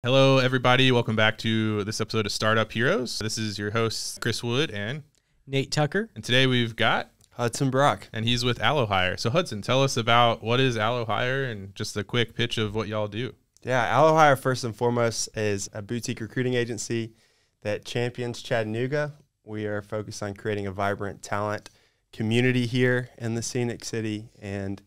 Hello, everybody. Welcome back to this episode of Startup Heroes. This is your host, Chris Wood and Nate Tucker. And today we've got Hudson Brock. And he's with AlloHire. So Hudson, tell us about what is AlloHire and just a quick pitch of what y'all do. Yeah, AlloHire first and foremost is a boutique recruiting agency that champions Chattanooga. We are focused on creating a vibrant talent community here in the scenic city. And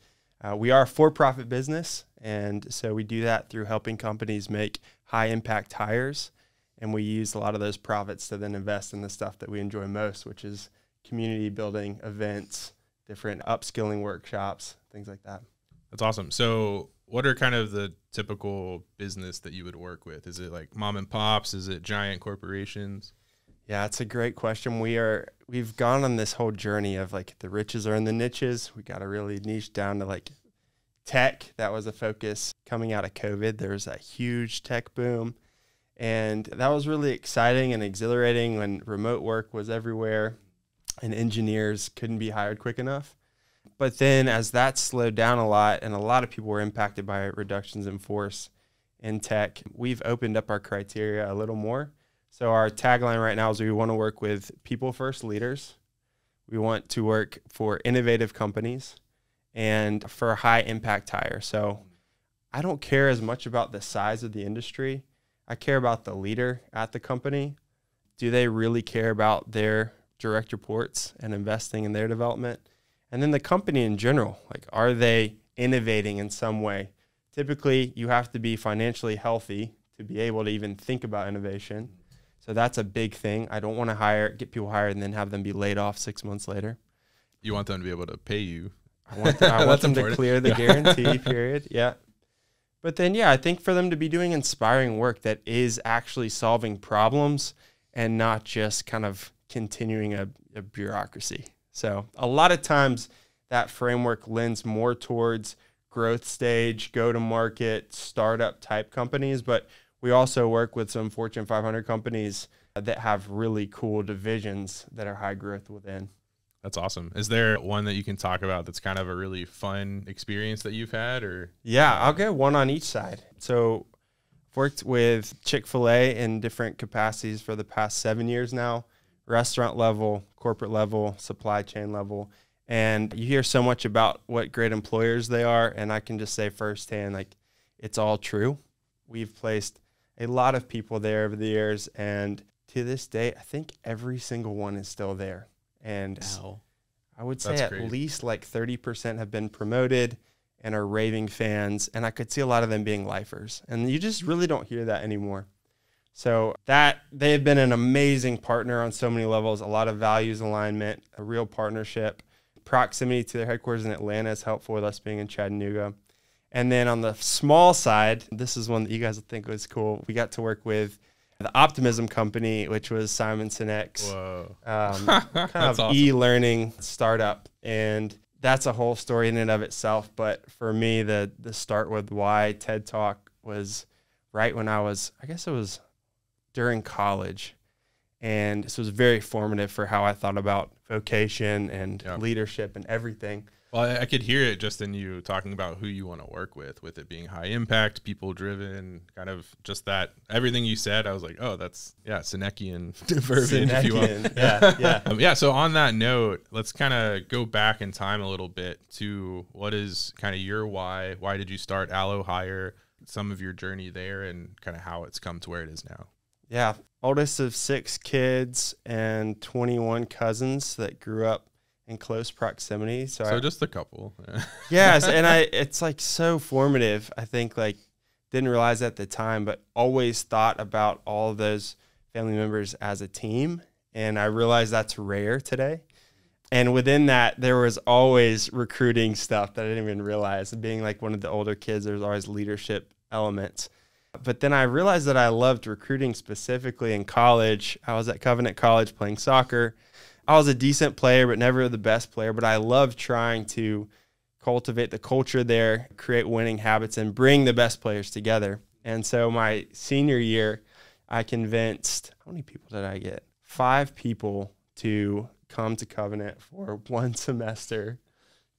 we are a for-profit business. And so we do that through helping companies make high-impact hires. And we use a lot of those profits to then invest in the stuff that we enjoy most, which is community building, events, different upskilling workshops, things like that. That's awesome. So what are kind of the typical business that you would work with? Is it like mom and pops? Is it giant corporations? Yeah, it's a great question. We've gone on this whole journey of like the riches are in the niches. We got to really niche down to like tech. That was a focus coming out of COVID. There was a huge tech boom. And that was really exciting and exhilarating when remote work was everywhere and engineers couldn't be hired quick enough. But then as that slowed down a lot and a lot of people were impacted by reductions in force in tech, we've opened up our criteria a little more. So our tagline right now is we want to work with people-first leaders. We want to work for innovative companies and for high-impact hire. So I don't care as much about the size of the industry. I care about the leader at the company. Do they really care about their direct reports and investing in their development? And then the company in general, like, are they innovating in some way? Typically, you have to be financially healthy to be able to even think about innovation. So that's a big thing. I don't want to get people hired and then have them be laid off 6 months later. You want them to be able to pay you. I want them to clear the guarantee period. Yeah. But then, I think for them to be doing inspiring work that is actually solving problems and not just kind of continuing a bureaucracy. So a lot of times that framework lends more towards growth stage, go-to-market, startup type companies. But we also work with some Fortune 500 companies that have really cool divisions that are high growth within. That's awesome. Is there one that you can talk about that's kind of a really fun experience that you've had? Or yeah, I'll get one on each side. So I've worked with Chick-fil-A in different capacities for the past 7 years now, restaurant level, corporate level, supply chain level. And you hear so much about what great employers they are. And I can just say firsthand, like, it's all true. We've placed a lot of people there over the years. And to this day, I think every single one is still there. And wow. I would say at least like 30% have been promoted and are raving fans. And I could see a lot of them being lifers. And you just really don't hear that anymore. So they have been an amazing partner on so many levels, a lot of values alignment, a real partnership. Proximity to their headquarters in Atlanta is helpful with us being in Chattanooga. And then on the small side, this is one that you guys will think was cool. We got to work with the Optimism Company, which was Simon Sinek's awesome. E-learning startup. And that's a whole story in and of itself. But for me, the start with why TED Talk was right when I guess it was during college. And this was very formative for how I thought about vocation and leadership and everything. Well, I could hear it just in you talking about who you want to work with it being high impact, people driven, kind of just that, everything you said, I was like, oh, that's, Sinekian verbiage, if you will. Yeah. So on that note, let's kind of go back in time a little bit to what is kind of your why? Why did you start AlloHire? Some of your journey there and kind of how it's come to where it is now. Yeah. Oldest of 6 kids and 21 cousins that grew up in close proximity. So just a couple. Yes. And it's like so formative. I think like didn't realize at the time, but always thought about all of those family members as a team. And I realized that's rare today. And within that, there was always recruiting stuff that I didn't even realize. Being like one of the older kids, there's always leadership elements. But then I realized that I loved recruiting specifically in college. I was at Covenant College playing soccer. I was a decent player, but never the best player. But I loved trying to cultivate the culture there, create winning habits, and bring the best players together. And so my senior year, I convinced, how many people did I get? 5 people to come to Covenant for 1 semester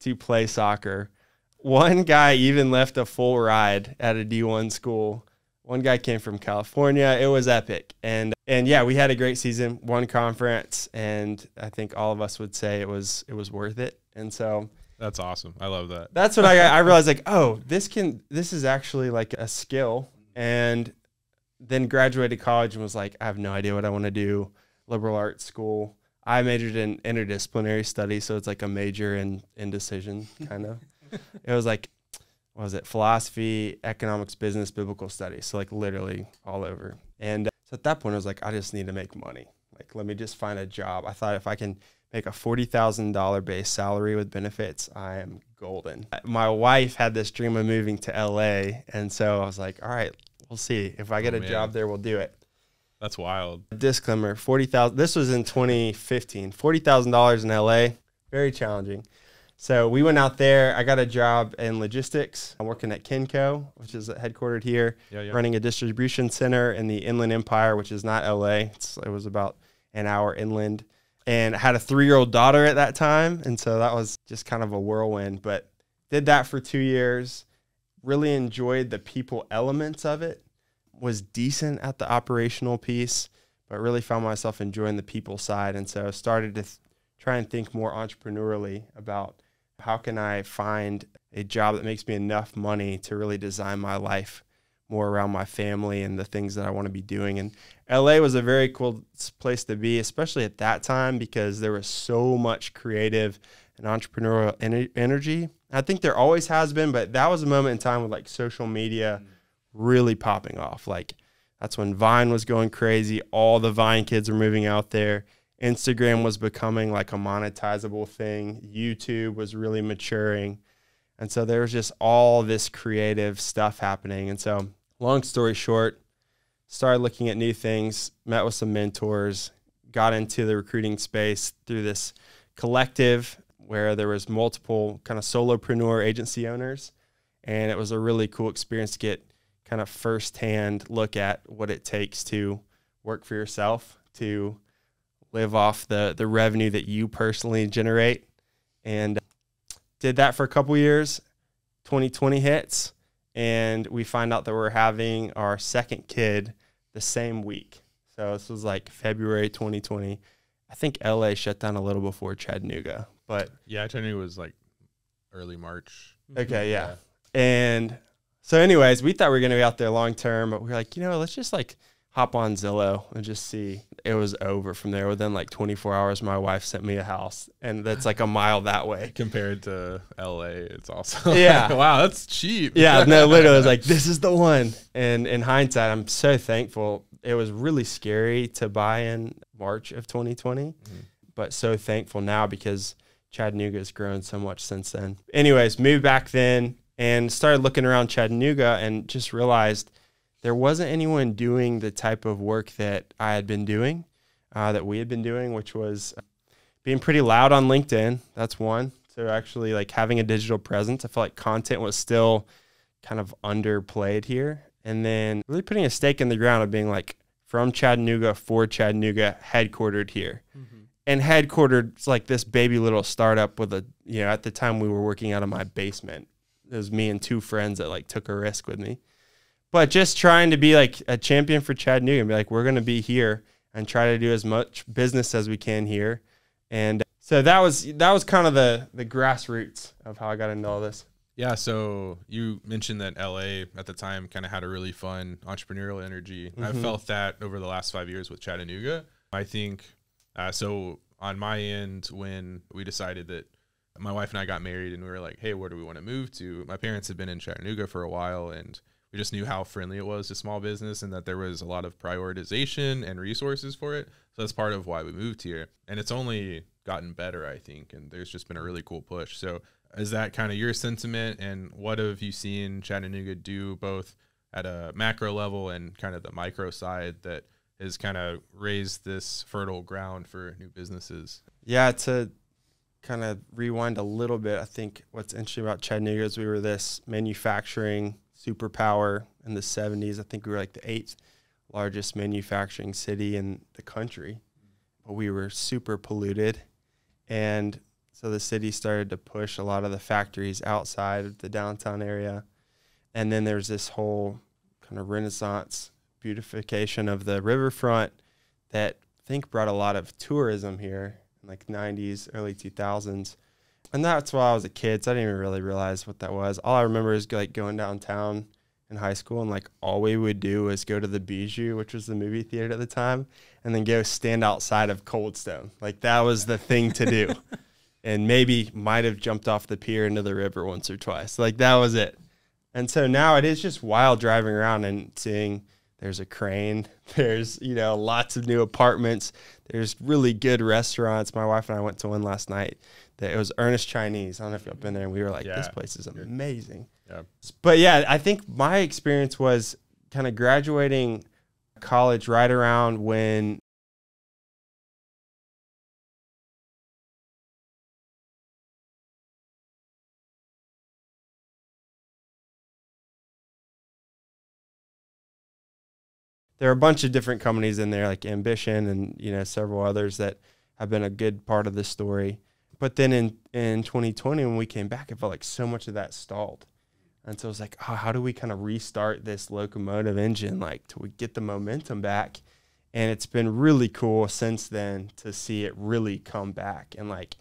to play soccer. One guy even left a full ride at a D1 school One guy came from California. It was epic. And yeah, we had a great season, won conference, and I think all of us would say it was worth it. And so that's awesome. I love that. That's what I realized, like, oh, this is actually like a skill. And then graduated college and was like, I have no idea what I want to do. Liberal arts school. I majored in interdisciplinary studies, so it's like a major in indecision, kind of. It was like, what was it? Philosophy, economics, business, biblical studies. So like literally all over. And so at that point, I was like, I just need to make money. Like, let me just find a job. I thought if I can make a $40,000 base salary with benefits, I am golden. My wife had this dream of moving to LA. And so I was like, all right, we'll see. If I get a job there, we'll do it. That's wild. Disclaimer, $40,000. This was in 2015. $40,000 in LA, very challenging. So we went out there. I got a job in logistics. I'm working at Kinco, which is headquartered here, running a distribution center in the Inland Empire, which is not LA. It was about an hour inland. And I had a 3-year-old daughter at that time. And so that was just kind of a whirlwind. But did that for 2 years. Really enjoyed the people elements of it. Was decent at the operational piece, but really found myself enjoying the people side. And so I started to try and think more entrepreneurially about how can I find a job that makes me enough money to really design my life more around my family and the things that I want to be doing. And LA was a very cool place to be, especially at that time, because there was so much creative and entrepreneurial energy. I think there always has been, but that was a moment in time with like social media really popping off. Like that's when Vine was going crazy. All the Vine kids were moving out there. Instagram was becoming like a monetizable thing. YouTube was really maturing. And so there was just all this creative stuff happening. And so long story short, started looking at new things, met with some mentors, got into the recruiting space through this collective where there was multiple kind of solopreneur agency owners. And it was a really cool experience to get kind of firsthand look at what it takes to work for yourself, to live off the revenue that you personally generate. And did that for a couple years. 2020 hits, and we find out that we're having our second kid the same week. So this was like February 2020. I think LA shut down a little before Chattanooga, but yeah, Chattanooga was like early March. Okay, yeah. And so anyways, we thought we were going to be out there long term, but we were like, let's just like hop on Zillow and just see. It was over from there. Within like 24 hours, my wife sent me a house, and that's like a mile that way. Compared to LA, it's also wow, that's cheap. Yeah, no, literally, I was like, this is the one. And in hindsight, I'm so thankful. It was really scary to buy in March of 2020, but so thankful now because Chattanooga has grown so much since then. Anyways, moved back then and started looking around Chattanooga and just realized there wasn't anyone doing the type of work that I had been doing, that we had been doing, which was being pretty loud on LinkedIn. That's one. So actually like having a digital presence. I felt like content was still kind of underplayed here. And then really putting a stake in the ground of being like from Chattanooga for Chattanooga, headquartered here. And headquartered like this baby little startup with a, at the time we were working out of my basement. It was me and 2 friends that like took a risk with me. But just trying to be like a champion for Chattanooga and be like, we're going to be here and try to do as much business as we can here. And so that was kind of the grassroots of how I got into all this. Yeah. So you mentioned that LA at the time kind of had a really fun entrepreneurial energy. I felt that over the last 5 years with Chattanooga. I think, so on my end, when we decided that my wife and I got married and we were like, hey, where do we want to move to? My parents had been in Chattanooga for a while, and we just knew how friendly it was to small business and that there was a lot of prioritization and resources for it. So that's part of why we moved here. And it's only gotten better, I think. And there's just been a really cool push. So is that kind of your sentiment? And what have you seen Chattanooga do both at a macro level and kind of the micro side that has kind of raised this fertile ground for new businesses? Yeah, to kind of rewind a little bit, I think what's interesting about Chattanooga is we were this manufacturing superpower in the 70s. I think we were like the 8th largest manufacturing city in the country, but we were super polluted. And so the city started to push a lot of the factories outside of the downtown area. And then there's this whole kind of Renaissance beautification of the riverfront that I think brought a lot of tourism here in like 90s, early 2000s. And that's why I was a kid, so I didn't even really realize what that was. All I remember is like going downtown in high school, and like all we would do was go to the Bijou, which was the movie theater at the time, and then go stand outside of Cold Stone. Like that was the thing to do. And maybe might have jumped off the pier into the river once or twice. Like that was it. And so now it is just wild driving around and seeing there's a crane, there's, you know, lots of new apartments, there's really good restaurants. My wife and I went to one last night. It was Ernest Chinese. I don't know if you've been there. And we were like, this place is amazing. Yeah. But yeah, I think my experience was kind of graduating college right around when there are a bunch of different companies in there like Ambition and, you know, several others that have been a good part of the story. But then in 2020, when we came back, it felt like so much of that stalled. And so it was like, oh, how do we kind of restart this locomotive engine, like, till we get the momentum back? And it's been really cool since then to see it really come back. And, like,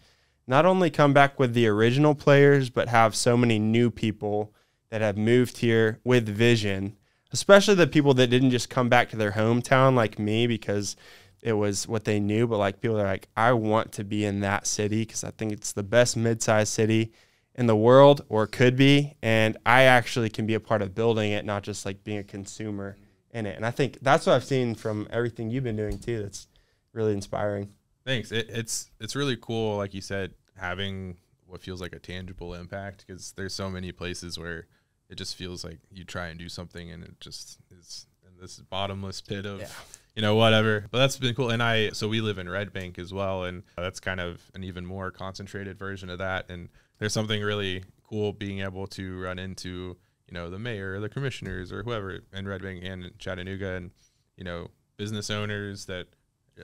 not only come back with the original players, but have so many new people that have moved here with vision, especially the people that didn't just come back to their hometown like me because it was what they knew, but like people are like, I want to be in that city because I think it's the best mid-sized city in the world, or could be, and I actually can be a part of building it, not just like being a consumer in it. And I think that's what I've seen from everything you've been doing too. That's really inspiring. Thanks. It's really cool, like you said, having what feels like a tangible impact, because there's so many places where it just feels like you try and do something and it just is in this bottomless pit of you know, whatever. But that's been cool. And so we live in Red Bank as well, and that's kind of an even more concentrated version of that. And there's something really cool being able to run into, you know, the mayor or the commissioners or whoever in Red Bank and in Chattanooga, and, you know, business owners that,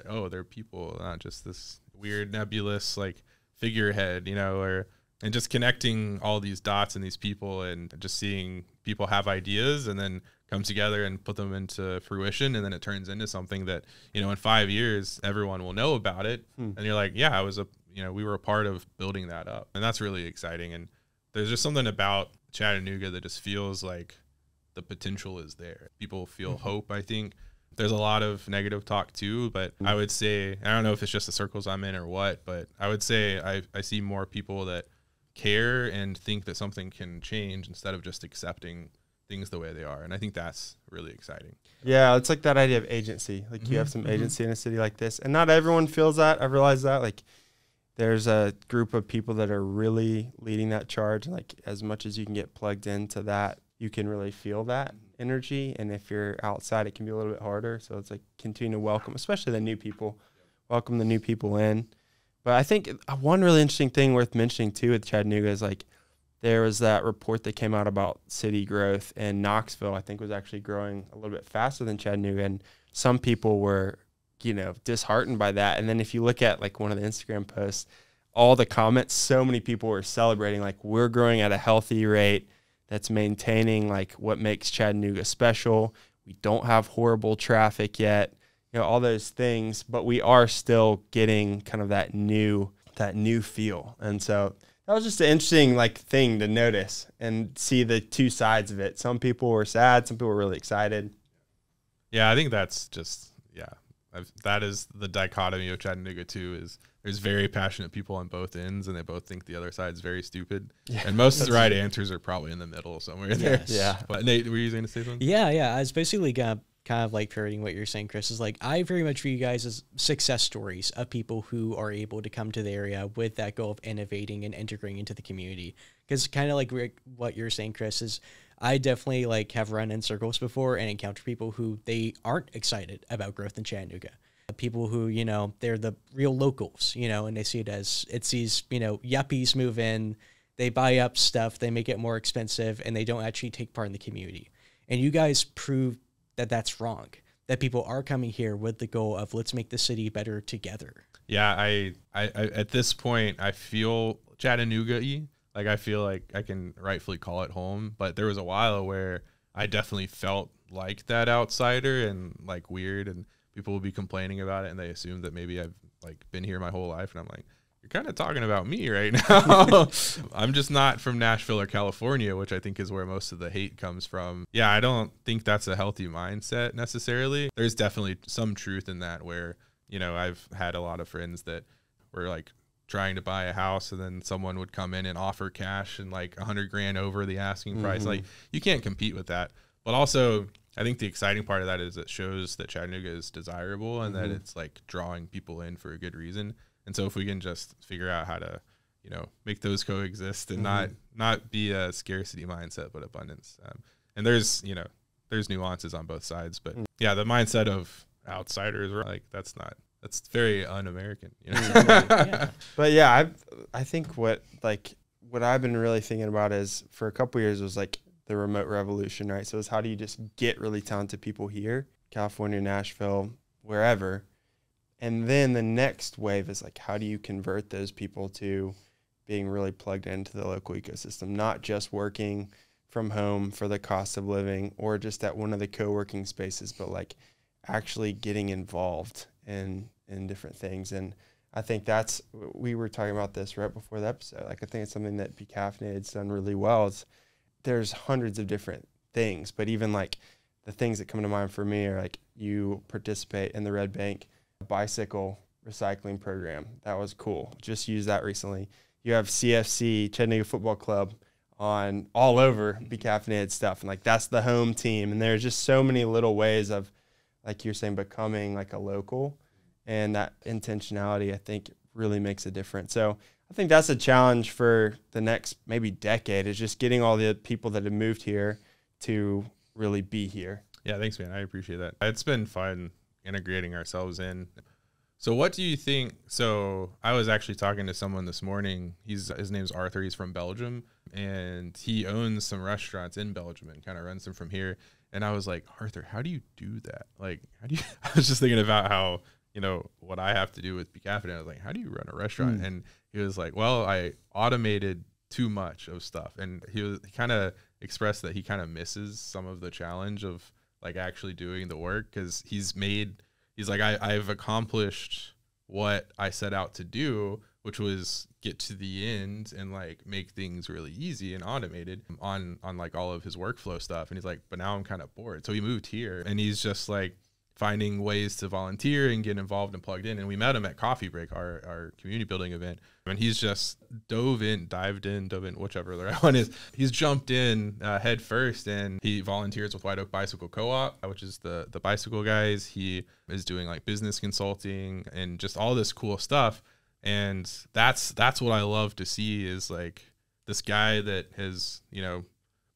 oh, they're people, not just this weird nebulous like figurehead, you know, and just connecting all these dots and these people, and just seeing people have ideas and then come together and put them into fruition, and then it turns into something that, you know, in 5 years everyone will know about it. And you're like, yeah, we were a part of building that up, and that's really exciting. And there's just something about Chattanooga that just feels like the potential is there. People feel hope. I think there's a lot of negative talk too, but I would say, I don't know if it's just the circles I'm in or what, but I would say I see more people that care and think that something can change instead of just accepting things the way they are. And I think that's really exciting. Yeah, it's like that idea of agency. Like you have some agency in a city like this, and not everyone feels that. I realize that. Like there's a group of people that are really leading that charge. Like as much as you can get plugged into that, you can really feel that energy. And if you're outside, it can be a little bit harder. So it's like continue to welcome, especially the new people, welcome the new people in. But I think one really interesting thing worth mentioning too with Chattanooga is like there was that report that came out about city growth, and Knoxville, I think, was actually growing a little bit faster than Chattanooga. And some people were, you know, disheartened by that. And then if you look at like one of the Instagram posts, all the comments, so many people were celebrating, like, we're growing at a healthy rate that's maintaining like what makes Chattanooga special. We don't have horrible traffic yet, you know, all those things, but we are still getting kind of that new feel. And so that was just an interesting like thing to notice and see the two sides of it. Some people were sad, some people were really excited. Yeah, I think that's just, that is the dichotomy of Chattanooga too, is there's very passionate people on both ends, and they both think the other side's very stupid. Yeah, and most of the right answers are probably in the middle somewhere there. Yeah. But Nate, were you going to say something? Yeah. I was basically kind of like parroting what you're saying, Chris, is like, I very much view you guys as success stories of people who are able to come to the area with that goal of innovating and integrating into the community. Because kind of like what you're saying, Chris, is I definitely like have run in circles before and encountered people who they aren't excited about growth in Chattanooga. People who, you know, they're the real locals, you know, and they see it as it's these, you know, yuppies move in, they buy up stuff, they make it more expensive, and they don't actually take part in the community. And you guys prove that that's wrong, that people are coming here with the goal of let's make the city better together. Yeah, I at this point, I feel Chattanooga-y. Like I feel like I can rightfully call it home, but there was a while where I definitely felt like that outsider and like weird, and people will be complaining about it and they assume that maybe I've like been here my whole life, and I'm like, you're kind of talking about me right now. I'm just not from Nashville or California, which I think is where most of the hate comes from. Yeah, I don't think that's a healthy mindset necessarily. There's definitely some truth in that where, you know, I've had a lot of friends that were like trying to buy a house and then someone would come in and offer cash and like $100,000 over the asking price. Like, you can't compete with that. But also, I think the exciting part of that is it shows that Chattanooga is desirable and that it's like drawing people in for a good reason. And so if we can just figure out how to, you know, make those coexist and not be a scarcity mindset, but abundance. And there's, you know, there's nuances on both sides, but yeah, the mindset of outsiders, like that's very un-American, you know? Yeah. But yeah, I think what I've been really thinking about is for a couple of years was like the remote revolution, right? So it's how do you just get really talented people here, California, Nashville, wherever. And then the next wave is like, how do you convert those people to being really plugged into the local ecosystem, not just working from home for the cost of living or just at one of the co-working spaces, but like actually getting involved in different things. And I think we were talking about this right before the episode. Like, I think it's something that Becaffeinated's done really well. There's hundreds of different things, but even like the things that come to mind for me are like you participate in the Red Bank bicycle recycling program. That was cool. Just used that recently. You have CFC, Chattanooga Football Club, on all over Becaffeinated stuff. And like, that's the home team. And there's just so many little ways of, like you're saying, becoming like a local. And that intentionality, I think, really makes a difference. So I think that's a challenge for the next maybe decade, is just getting all the people that have moved here to really be here. Yeah, thanks, man. I appreciate that. It's been fun integrating ourselves in. So what do you think? So I was actually talking to someone this morning. His name's Arthur. He's from Belgium, and he owns some restaurants in Belgium and kind of runs them from here. And I was like, Arthur, how do you do that? Like, how do you, I was just thinking about how, you know, what I have to do with Becaffeinated. I was like, how do you run a restaurant? And he was like, well, I automated too much of stuff. And he kind of expressed that he kind of misses some of the challenge of like actually doing the work, because he's like, I've accomplished what I set out to do, which was get to the end and like make things really easy and automated on like all of his workflow stuff. And he's like, but now I'm kind of bored. So he moved here and he's just like finding ways to volunteer and get involved and plugged in. And we met him at Coffee Break, our community building event. And he's just dived in, whichever the right one is. He's jumped in head first, and he volunteers with White Oak Bicycle Co-op, which is the bicycle guys. He is doing like business consulting and just all this cool stuff. And that's what I love to see, is like this guy that has, you know,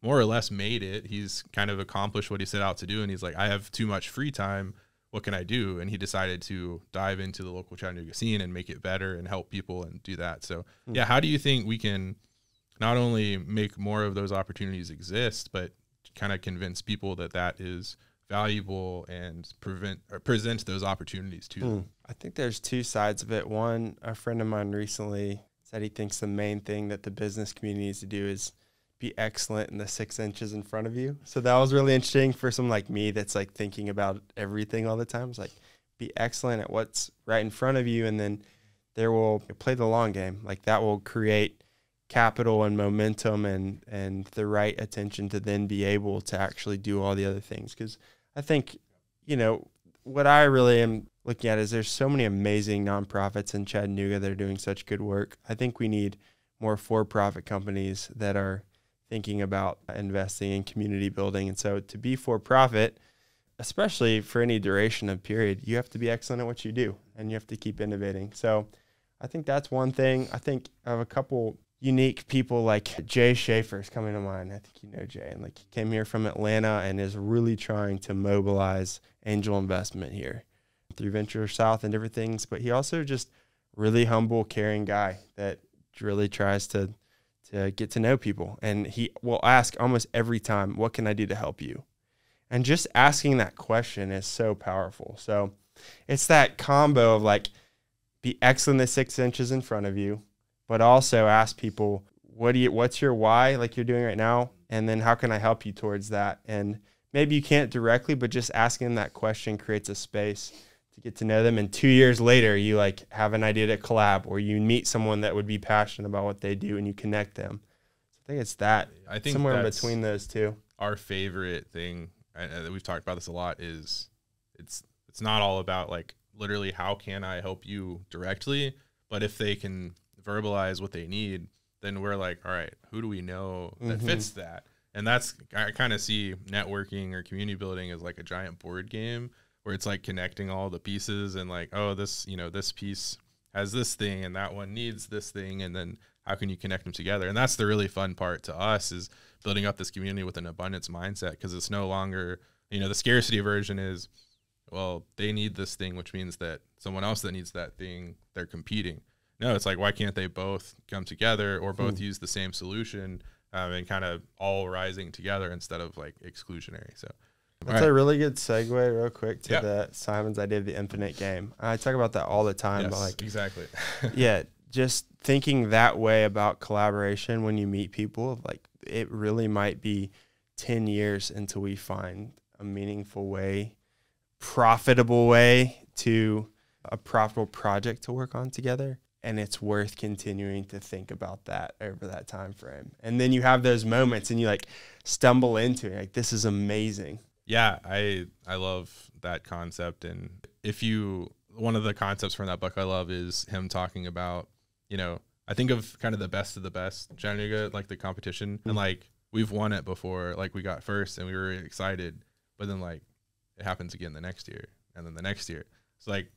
more or less made it. He's kind of accomplished what he set out to do. And he's like, I have too much free time. What can I do? And he decided to dive into the local Chattanooga scene and make it better and help people and do that. So yeah, how do you think we can not only make more of those opportunities exist, but kind of convince people that that is valuable and present those opportunities to them? I think there's two sides of it. One, a friend of mine recently said he thinks the main thing that the business community needs to do is be excellent in the 6 inches in front of you. So that was really interesting for someone like me that's like thinking about everything all the time. It's like, be excellent at what's right in front of you, and then there will play the long game. Like, that will create capital and momentum and the right attention to then be able to actually do all the other things. Because I think, you know, what I really am looking at is there's so many amazing nonprofits in Chattanooga that are doing such good work. I think we need more for-profit companies that are thinking about investing in community building. And so to be for-profit, especially for any duration of period, you have to be excellent at what you do, and you have to keep innovating. So I think that's one thing. I think I have a couple unique people, like Jay Schaefer's coming to mind. I think you know Jay. And like, he came here from Atlanta and is really trying to mobilize angel investment here through Venture South and different things. But he also just really humble, caring guy that really tries to get to know people. And he will ask almost every time, what can I do to help you? And just asking that question is so powerful. So it's that combo of like, be excellent at 6 inches in front of you, but also ask people, what's your why, like you're doing right now? And then how can I help you towards that? And maybe you can't directly, but just asking them that question creates a space to get to know them. And 2 years later, you like have an idea to collab, or you meet someone that would be passionate about what they do and you connect them. So I think it's that. I think somewhere in between those two. Our favorite thing, and we've talked about this a lot, is it's not all about like literally how can I help you directly, but if they can verbalize what they need, then we're like, all right, who do we know that fits that? And that's, I kind of see networking or community building as like a giant board game where it's like connecting all the pieces and like, oh, this, you know, this piece has this thing and that one needs this thing. And then how can you connect them together? And that's the really fun part to us, is building up this community with an abundance mindset, because it's no longer, you know, the scarcity version is, well, they need this thing, which means that someone else that needs that thing, they're competing. No, it's like, why can't they both come together or both use the same solution and kind of all rising together instead of like exclusionary? So that's a really good segue real quick to the Simon's idea of the infinite game. I talk about that all the time. Yes, but like, exactly. Yeah, just thinking that way about collaboration when you meet people, like it really might be 10 years until we find a meaningful way, profitable way to a profitable project to work on together. And it's worth continuing to think about that over that time frame. And then you have those moments and you like stumble into it. Like, this is amazing. Yeah, I love that concept. And one of the concepts from that book I love is him talking about, you know, I think of kind of the best of the best, Chattanooga, like the competition. And like, we've won it before, like we got first and we were excited, but then like it happens again the next year and then the next year. It's like,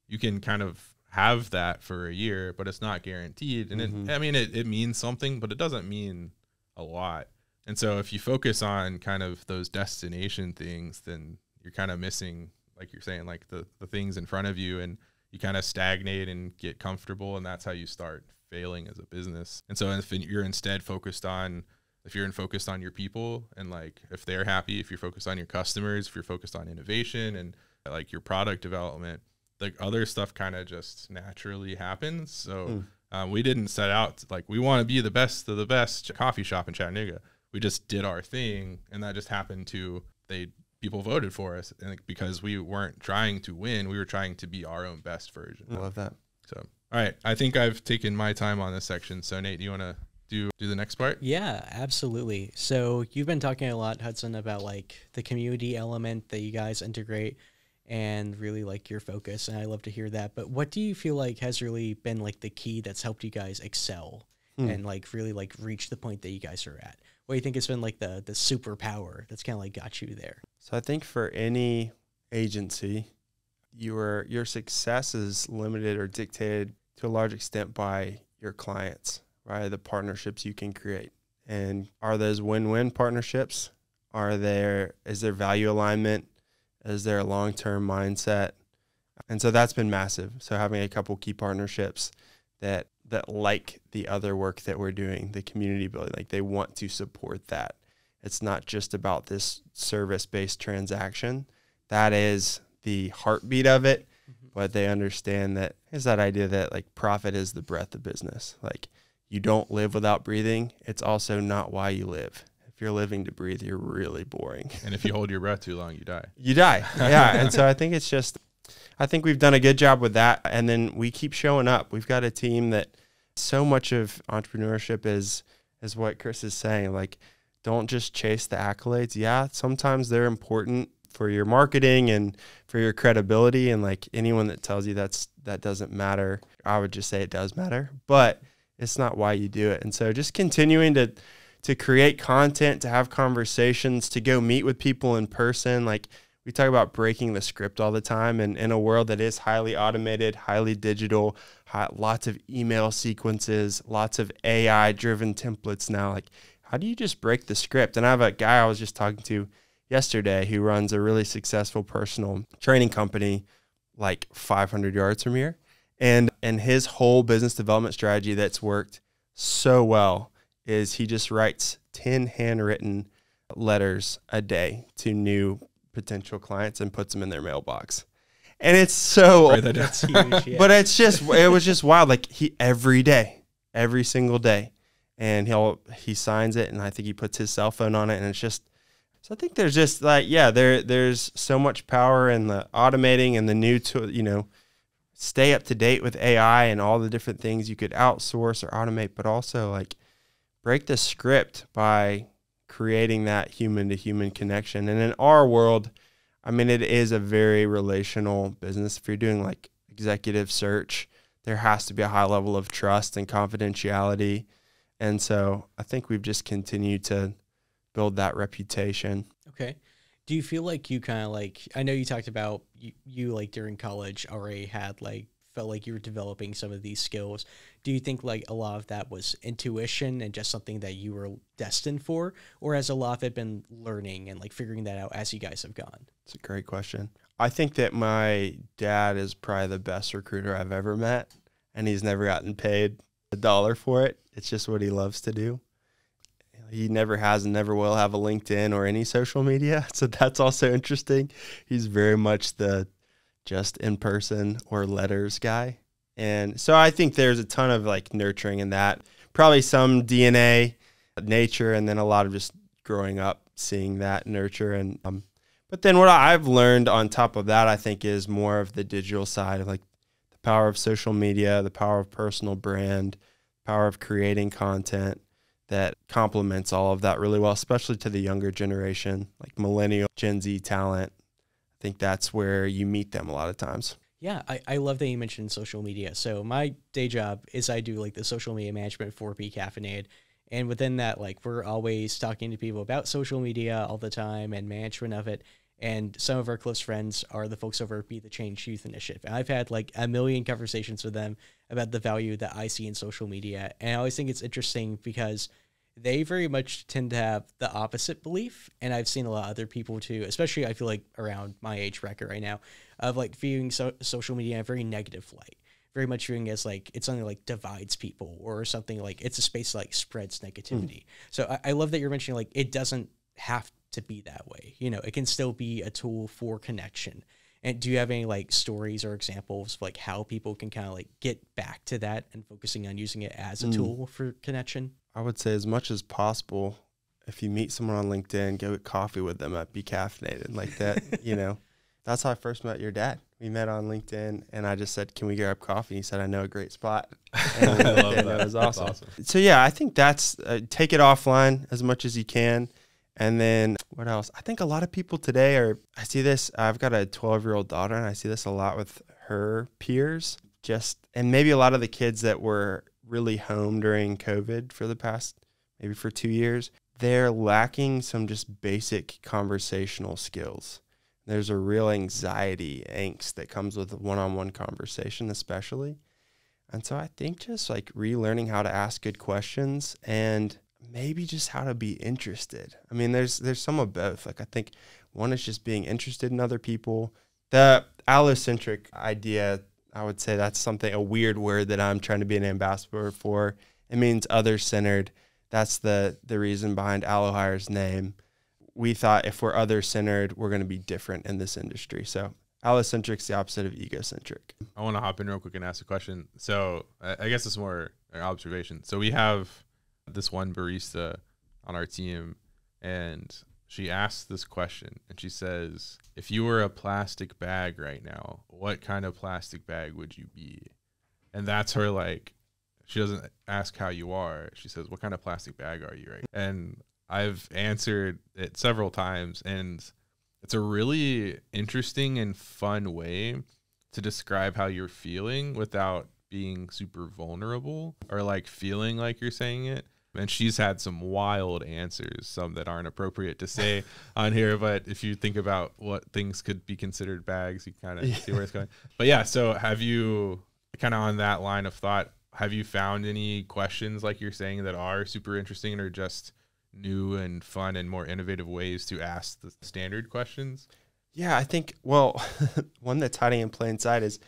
you can kind of have that for a year, but it's not guaranteed. And it means something, but it doesn't mean a lot. And so if you focus on kind of those destination things, then you're kind of missing, like you're saying, like the things in front of you, and you kind of stagnate and get comfortable. And that's how you start failing as a business. And so if you're instead focused on your people, and like, if they're happy, if you're focused on your customers, if you're focused on innovation and like your product development, like other stuff kind of just naturally happens. So we didn't set out like, we want to be the best of the best coffee shop in Chattanooga. We just did our thing, and that just happened to, people voted for us, and because we weren't trying to win, we were trying to be our own best version. I love that. So, all right, I think I've taken my time on this section. So Nate, do you want to do the next part? Yeah, absolutely. So you've been talking a lot, Hudson, about like the community element that you guys integrate and really like your focus, and I love to hear that. But what do you feel like has really been like the key that's helped you guys excel and like really like reach the point that you guys are at? What do you think has been like the superpower that's kind of like got you there? So I think for any agency, your success is limited or dictated to a large extent by your clients, right? The partnerships you can create. And are those win-win partnerships? Is there value alignment? Is there a long-term mindset? And so that's been massive. So having a couple key partnerships that like the other work that we're doing, the community building, like they want to support that. It's not just about this service-based transaction. That is the heartbeat of it, but they understand that is that idea that like profit is the breath of business. Like, you don't live without breathing. It's also not why you live. If you're living to breathe, you're really boring. And if you hold your breath too long, you die. You die. Yeah. And so I think we've done a good job with that. And then we keep showing up. We've got a team that so much of entrepreneurship is what Chris is saying. Like, don't just chase the accolades. Yeah, sometimes they're important for your marketing and for your credibility. And like, anyone that tells you that doesn't matter, I would just say it does matter, but it's not why you do it. And so just continuing to create content, to have conversations, to go meet with people in person. Like, we talk about breaking the script all the time, and in a world that is highly automated, highly digital, lots of email sequences, lots of AI-driven templates now, like, how do you just break the script? And I have a guy I was just talking to yesterday who runs a really successful personal training company like 500 yards from here. And his whole business development strategy that's worked so well is he just writes 10 handwritten letters a day to new potential clients and puts them in their mailbox. And it's so, that's huge, yeah. But it was just wild. Like, every single day, and he signs it, and I think he puts his cell phone on it, and it's just So I think there's just like, there's so much power in the automating and the new tool, stay up to date with AI and all the different things you could outsource or automate, but also like break the script by creating that human to human connection. And in our world, I mean, it is a very relational business. If you're doing like executive search, there has to be a high level of trust and confidentiality. And so I think we've just continued to build that reputation. Okay. Do you feel like you kind of like, I know you talked about you like during college already had like, felt like you were developing some of these skills. Do you think like a lot of that was intuition and just something that you were destined for? Or has a lot of it been learning and like figuring that out as you guys have gone? It's a great question. I think that my dad is probably the best recruiter I've ever met, and he's never gotten paid $1 for it. It's just what he loves to do. He never has and never will have a LinkedIn or any social media. So that's also interesting. He's very much the just in person or letters guy. And so I think there's a ton of like nurturing in that, probably some DNA, nature, and then a lot of just growing up, seeing that nurture. And, but then what I've learned on top of that, I think, is more of the digital side of like the power of social media, the power of personal brand, power of creating content that complements all of that really well, especially to the younger generation, like millennial, Gen Z talent. I think that's where you meet them a lot of times. Yeah, I love that you mentioned social media. So my day job is I do like the social media management for Be Caffeinated. And within that, like we're always talking to people about social media all the time and management of it. And some of our close friends are the folks over at Be the Change Youth Initiative. And I've had like a million conversations with them about the value that I see in social media. And I always think it's interesting because they very much tend to have the opposite belief. And I've seen a lot of other people too, especially I feel like around my age bracket right now, of like viewing social media in a very negative light. Very much viewing as like it's something like divides people or something like it's a space that like spreads negativity. So I love that you're mentioning like it doesn't have to be that way. You know, it can still be a tool for connection. And do you have any like stories or examples of like how people can kind of like get back to that and focusing on using it as a tool for connection? I would say as much as possible, if you meet someone on LinkedIn, go get coffee with them at Be Caffeinated like that. That's how I first met your dad. We met on LinkedIn, and I just said, can we grab coffee? He said, I know a great spot. And I love that. That was awesome. That's awesome. So, yeah, I think that's take it offline as much as you can. And then what else? I think a lot of people today I see this. I've got a 12-year-old daughter, and I see this a lot with her peers. And maybe a lot of the kids that were really home during COVID for the past, maybe for 2 years, they're lacking some just basic conversational skills. There's a real anxiety, angst that comes with a one-on-one conversation, especially. And so I think just like relearning how to ask good questions and maybe just how to be interested. I mean, there's some of both. Like I think one is just being interested in other people. The allocentric idea, I would say that's a weird word that I'm trying to be an ambassador for. It means other-centered. That's the reason behind AlloHire's name. We thought if we're other-centered, we're going to be different in this industry. So allocentric's the opposite of egocentric. I want to hop in real quick and ask a question. So I guess it's more an observation. So we have this one barista on our team, and she asks this question, and she says, if you were a plastic bag right now, what kind of plastic bag would you be? And that's her, like, she doesn't ask how you are. She says, what kind of plastic bag are you right now? And I've answered it several times, and it's a really interesting and fun way to describe how you're feeling without being super vulnerable or like feeling like you're saying it. And she's had some wild answers, some that aren't appropriate to say on here. But if you think about what things could be considered bags, you kind of see where it's going. But yeah, so have you kind of on that line of thought, have you found any questions like you're saying that are super interesting or just new and fun and more innovative ways to ask the standard questions? Yeah, I think, well, one that's hiding in plain sight is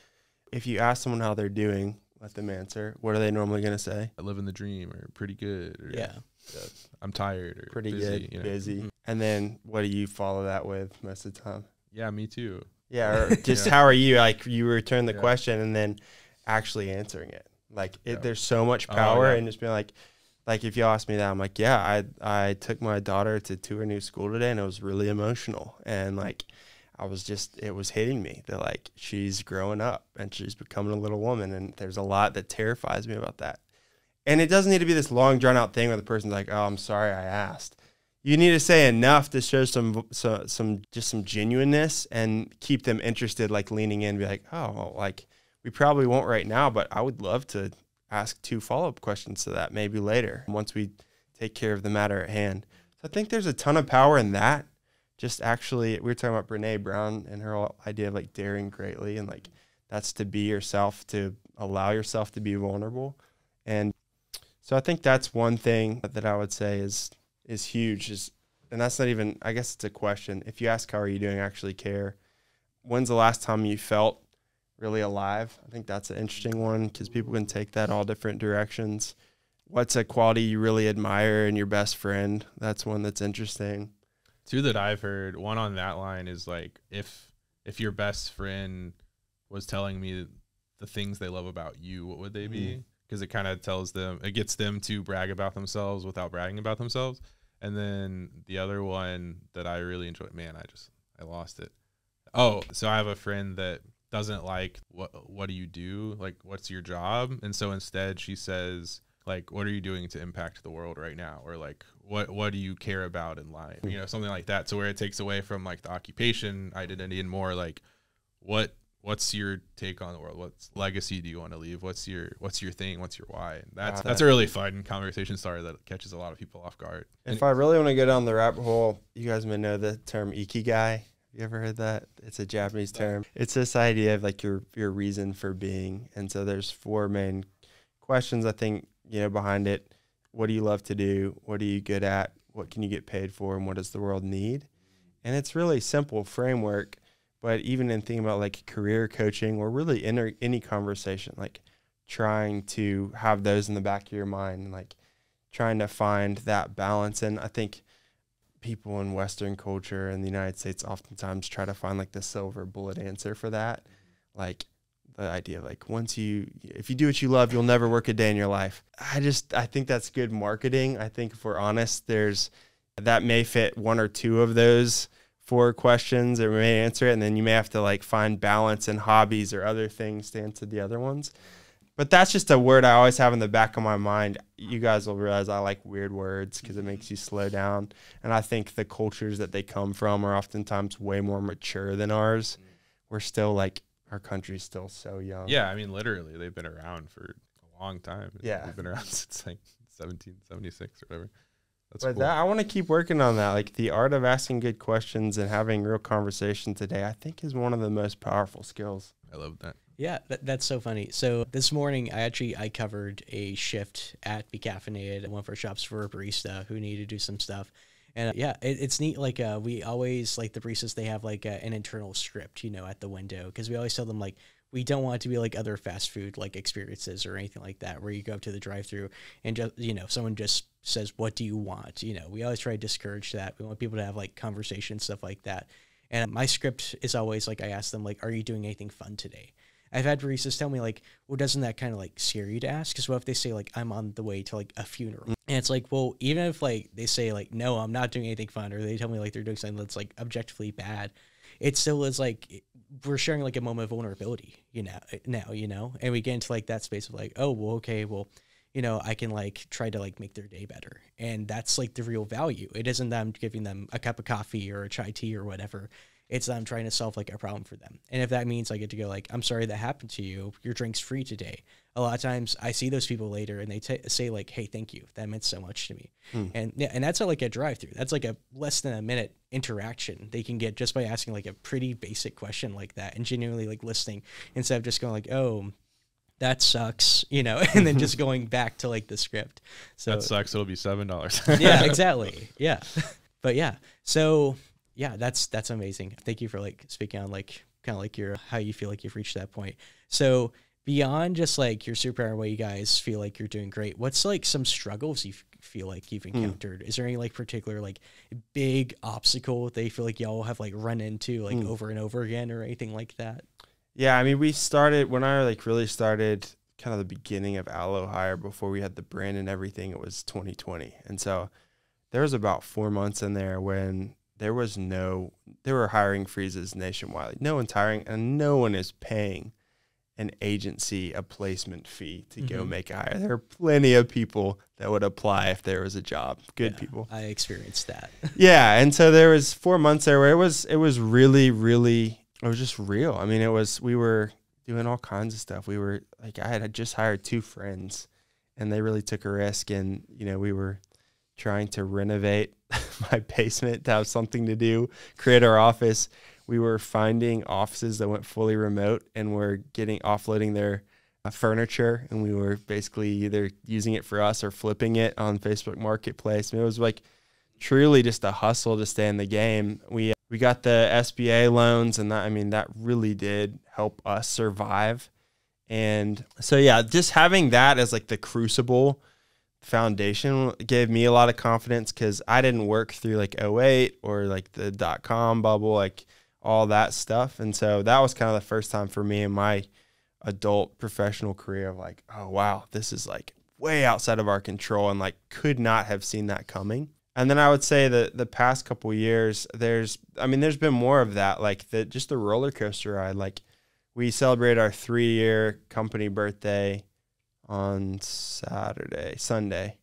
if you ask someone how they're doing, let them answer. What are they normally going to say? I live in the dream, or pretty good, or I'm tired, or pretty busy, good, busy. And then what do you follow that with most of the time? Yeah, me too. Yeah, or just how are you? Like you return the question and then actually answering it. Like there's so much power in just being like, Like if you ask me that, I'm like, yeah, I took my daughter to her new school today, and it was really emotional. And like, it was hitting me that like she's growing up and she's becoming a little woman. And there's a lot that terrifies me about that. And it doesn't need to be this long drawn out thing where the person's like, oh, I'm sorry I asked. You need to say enough to show some genuineness and keep them interested, like leaning in, be like, oh, like we probably won't right now, but I would love to ask 2 follow-up questions to that maybe later once we take care of the matter at hand. So I think there's a ton of power in that. Just actually, we were talking about Brene Brown and her whole idea of like daring greatly, and like that's to be yourself, to allow yourself to be vulnerable. And so I think that's one thing that I would say is huge, and that's not even, I guess it's a question. If you ask how are you doing, actually care. When's the last time you felt really alive? I think that's an interesting one because people can take that all different directions. What's a quality you really admire in your best friend? That's one that's interesting. 2 that I've heard, one on that line is like, if your best friend was telling me the things they love about you, what would they be? Because it kind of gets them to brag about themselves without bragging about themselves. And then the other one that I really enjoy, man, I lost it. Oh, so I have a friend that doesn't like, what do you do? Like, what's your job? And so instead she says, like, what are you doing to impact the world right now? Or like, what do you care about in life? You know, something like that. So where it takes away from like the occupation identity and more like, what's your take on the world? What legacy do you want to leave? What's your thing? What's your why? And that's a really fun conversation starter that catches a lot of people off guard. If I really want to go down the rabbit hole, you guys may know the term ikigai. You ever heard that? It's a Japanese term. It's this idea of like your reason for being. And so there's 4 main questions, I think, behind it. What do you love to do? What are you good at? What can you get paid for? And what does the world need? And it's really simple framework. But even in thinking about like career coaching or really any conversation, like trying to have those in the back of your mind and like trying to find that balance. And I think people in Western culture in the United States oftentimes try to find like the silver bullet answer for that. Like the idea of like, if you do what you love, you'll never work a day in your life. I think that's good marketing. I think if we're honest, that may fit 1 or 2 of those 4 questions or may answer it. And then you may have to like find balance in hobbies or other things to answer the other ones. But that's just a word I always have in the back of my mind. You guys will realize I like weird words because it makes you slow down. And I think the cultures that they come from are oftentimes way more mature than ours. We're still like, our country's still so young. Yeah, I mean, literally, they've been around for a long time. Yeah. They've been around since like 1776 or whatever. That's but cool. I want to keep working on that. Like the art of asking good questions and having real conversation today, I think is one of the most powerful skills. I love that. Yeah, that's so funny. So this morning, I covered a shift at Be Caffeinated at one of our shops for a barista who needed to do some stuff. And it's neat. Like we always, like the baristas, they have like an internal script, at the window. Because we always tell them like, we don't want it to be like other fast food like experiences or anything like that, where you go up to the drive-thru and just, someone just says, what do you want? We always try to discourage that. We want people to have like conversations, stuff like that. And my script is always like, I ask them like, are you doing anything fun today? I've had baristas tell me like, well, doesn't that kind of like scare you to ask? Because what if they say like, I'm on the way to like a funeral? And it's like, well, even if like they say like, no, I'm not doing anything fun, or they tell me like they're doing something that's like objectively bad, it still is like, we're sharing like a moment of vulnerability, now, and we get into like that space of like, oh, well, okay, well, I can like try to like make their day better. And that's like the real value. It isn't them giving them a cup of coffee or a chai tea or whatever. It's them trying to solve like a problem for them. And if that means I get to go like, I'm sorry that happened to you, your drink's free today. A lot of times I see those people later and they say like, hey, thank you. That meant so much to me. And that's like a drive-through. That's like a less than a minute interaction they can get just by asking like a pretty basic question like that and genuinely like listening instead of just going like, oh, that sucks, and then just going back to like the script. So that sucks. It'll be $7. Yeah, exactly. Yeah. But yeah. So yeah, that's amazing. Thank you for like speaking on like kind of like how you feel like you've reached that point. So beyond just like your superpower, way you guys feel like you're doing great, what's like some struggles you feel like you've encountered? Is there any like particular like big obstacle they feel like y'all have like run into like over and over again or anything like that? Yeah, I mean, when I like really started kind of the beginning of AlloHire before we had the brand and everything. It was 2020. And so there was about 4 months in there when there were hiring freezes nationwide. No one's hiring, and no one is paying an agency a placement fee to go make a hire. There are plenty of people that would apply if there was a job. Good people. I experienced that. Yeah, and so there was 4 months there where it was really, really, it was just real. I mean, we were doing all kinds of stuff. We were like, I had just hired 2 friends, and they really took a risk, and we were trying to renovate my basement to have something to do, create our office. We were finding offices that went fully remote, and we're offloading their furniture, and we were basically either using it for us or flipping it on Facebook Marketplace. I mean, it was like truly just a hustle to stay in the game. We got the SBA loans, and that really did help us survive. And so, yeah, just having that as like the crucible foundation gave me a lot of confidence, because I didn't work through like 2008 or like the .com bubble, like all that stuff. And so that was kind of the first time for me in my adult professional career of like, oh wow, this is like way outside of our control, and like could not have seen that coming. And then I would say that the past couple of years, there's been more of that, like just the roller coaster ride. Like we celebrated our 3-year company birthday on Sunday.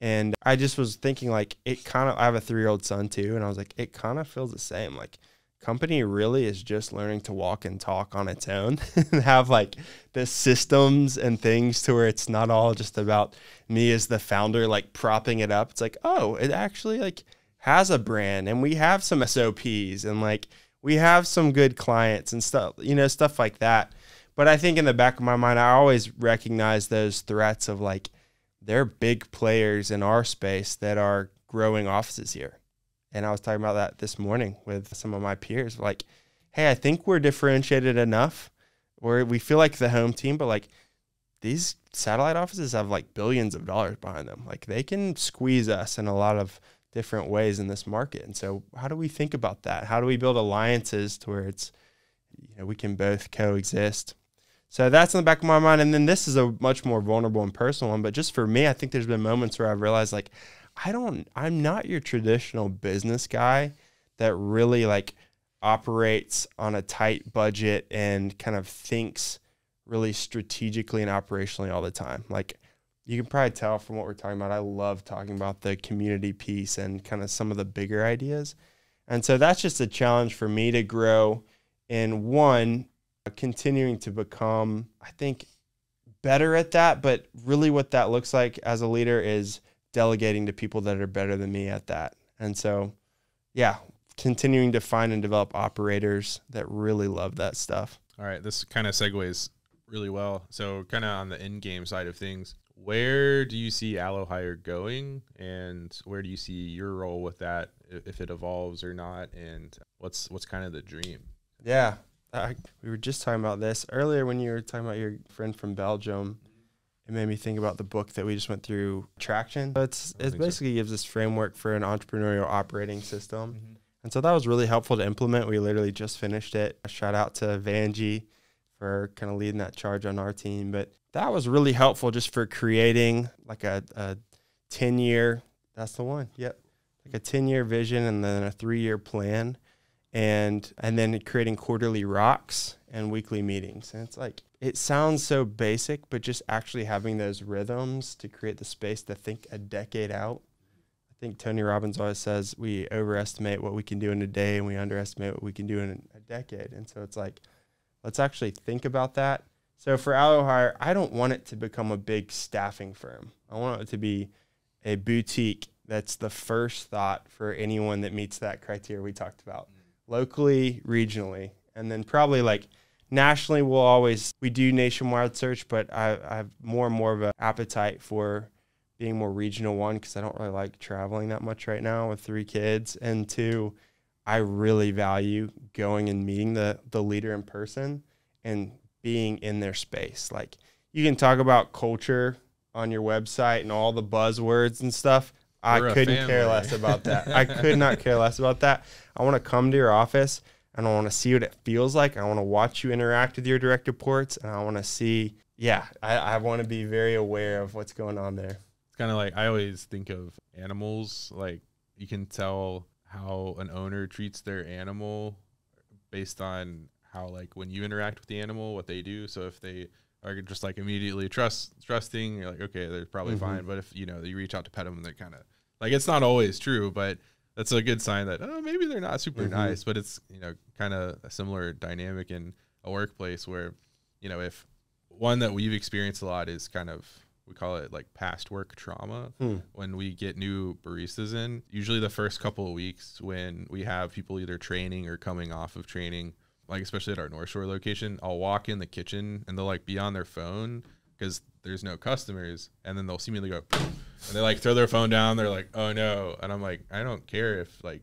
And I just was thinking like I have a 3-year-old son too. And I was like, it kind of feels the same. Like company really is just learning to walk and talk on its own and have like the systems and things to where it's not all just about me as the founder, like propping it up. It's like, oh, it actually like has a brand, and we have some SOPs, and like we have some good clients and stuff, stuff like that. But I think in the back of my mind, I always recognize those threats of like, they're big players in our space that are growing offices here. And I was talking about that this morning with some of my peers. Like, hey, I think we're differentiated enough where we feel like the home team, but like these satellite offices have like billions of dollars behind them. Like they can squeeze us in a lot of different ways in this market. And so how do we think about that? How do we build alliances to where it's, we can both coexist? So that's in the back of my mind. And then this is a much more vulnerable and personal one. But just for me, I think there's been moments where I've realized like, I'm not your traditional business guy that really like operates on a tight budget and kind of thinks really strategically and operationally all the time. Like you can probably tell from what we're talking about, I love talking about the community piece and kind of some of the bigger ideas. And so that's just a challenge for me to grow in, one, continuing to become, I think, better at that. But really what that looks like as a leader is delegating to people that are better than me at that. And so, yeah, continuing to find and develop operators that really love that stuff. All right, this kind of segues really well. So kind of on the in-game side of things, where do you see AlloHire going, and where do you see your role with that, if it evolves or not, and what's kind of the dream? Yeah, we were just talking about this earlier when you were talking about your friend from Belgium. It made me think about the book that we just went through, Traction. So it basically gives this framework for an entrepreneurial operating system. Mm-hmm. And so that was really helpful to implement. We literally just finished it. A shout out to Vanjie for kind of leading that charge on our team. But that was really helpful just for creating like a 10-year, that's the one, yep, like a 10-year vision and then a 3-year plan. And then creating quarterly rocks and weekly meetings. And it's like, it sounds so basic, but just actually having those rhythms to create the space to think a decade out. I think Tony Robbins always says we overestimate what we can do in a day and we underestimate what we can do in a decade. And so it's like, let's actually think about that. So for AlloHire, I don't want it to become a big staffing firm. I want it to be a boutique that's the first thought for anyone that meets that criteria we talked about. Locally, regionally, and then probably like nationally, we do nationwide search, but I have more and more of an appetite for being more regional, one, because I don't really like traveling that much right now with 3 kids, and 2, I really value going and meeting the leader in person and being in their space. Like you can talk about culture on your website and all the buzzwords and stuff. I couldn't care less about that. I could not care less about that. I want to come to your office and I want to see what it feels like. I want to watch you interact with your direct reports, and I want to see yeah, I want to be very aware of what's going on there. It's kind of like, I always think of animals, like you can tell how an owner treats their animal based on how, like, when you interact with the animal, what they do. So if they are just like immediately trusting, you're like, okay, they're probably fine. But if, you know, you reach out to pet them and they're kind of like, it's not always true, but that's a good sign that, oh, maybe they're not super nice. But it's, you know, kind of a similar dynamic in a workplace where, you know, if one that we've experienced a lot is kind of, we call it like past work trauma. When we get new baristas in, usually the first couple of weeks when we have people either training or coming off of training, like especially at our North Shore location, I'll walk in the kitchen and they'll like be on their phone because there's no customers, and then they'll see me and they go, and they like throw their phone down. They're like, oh no. And I'm like, I don't care if like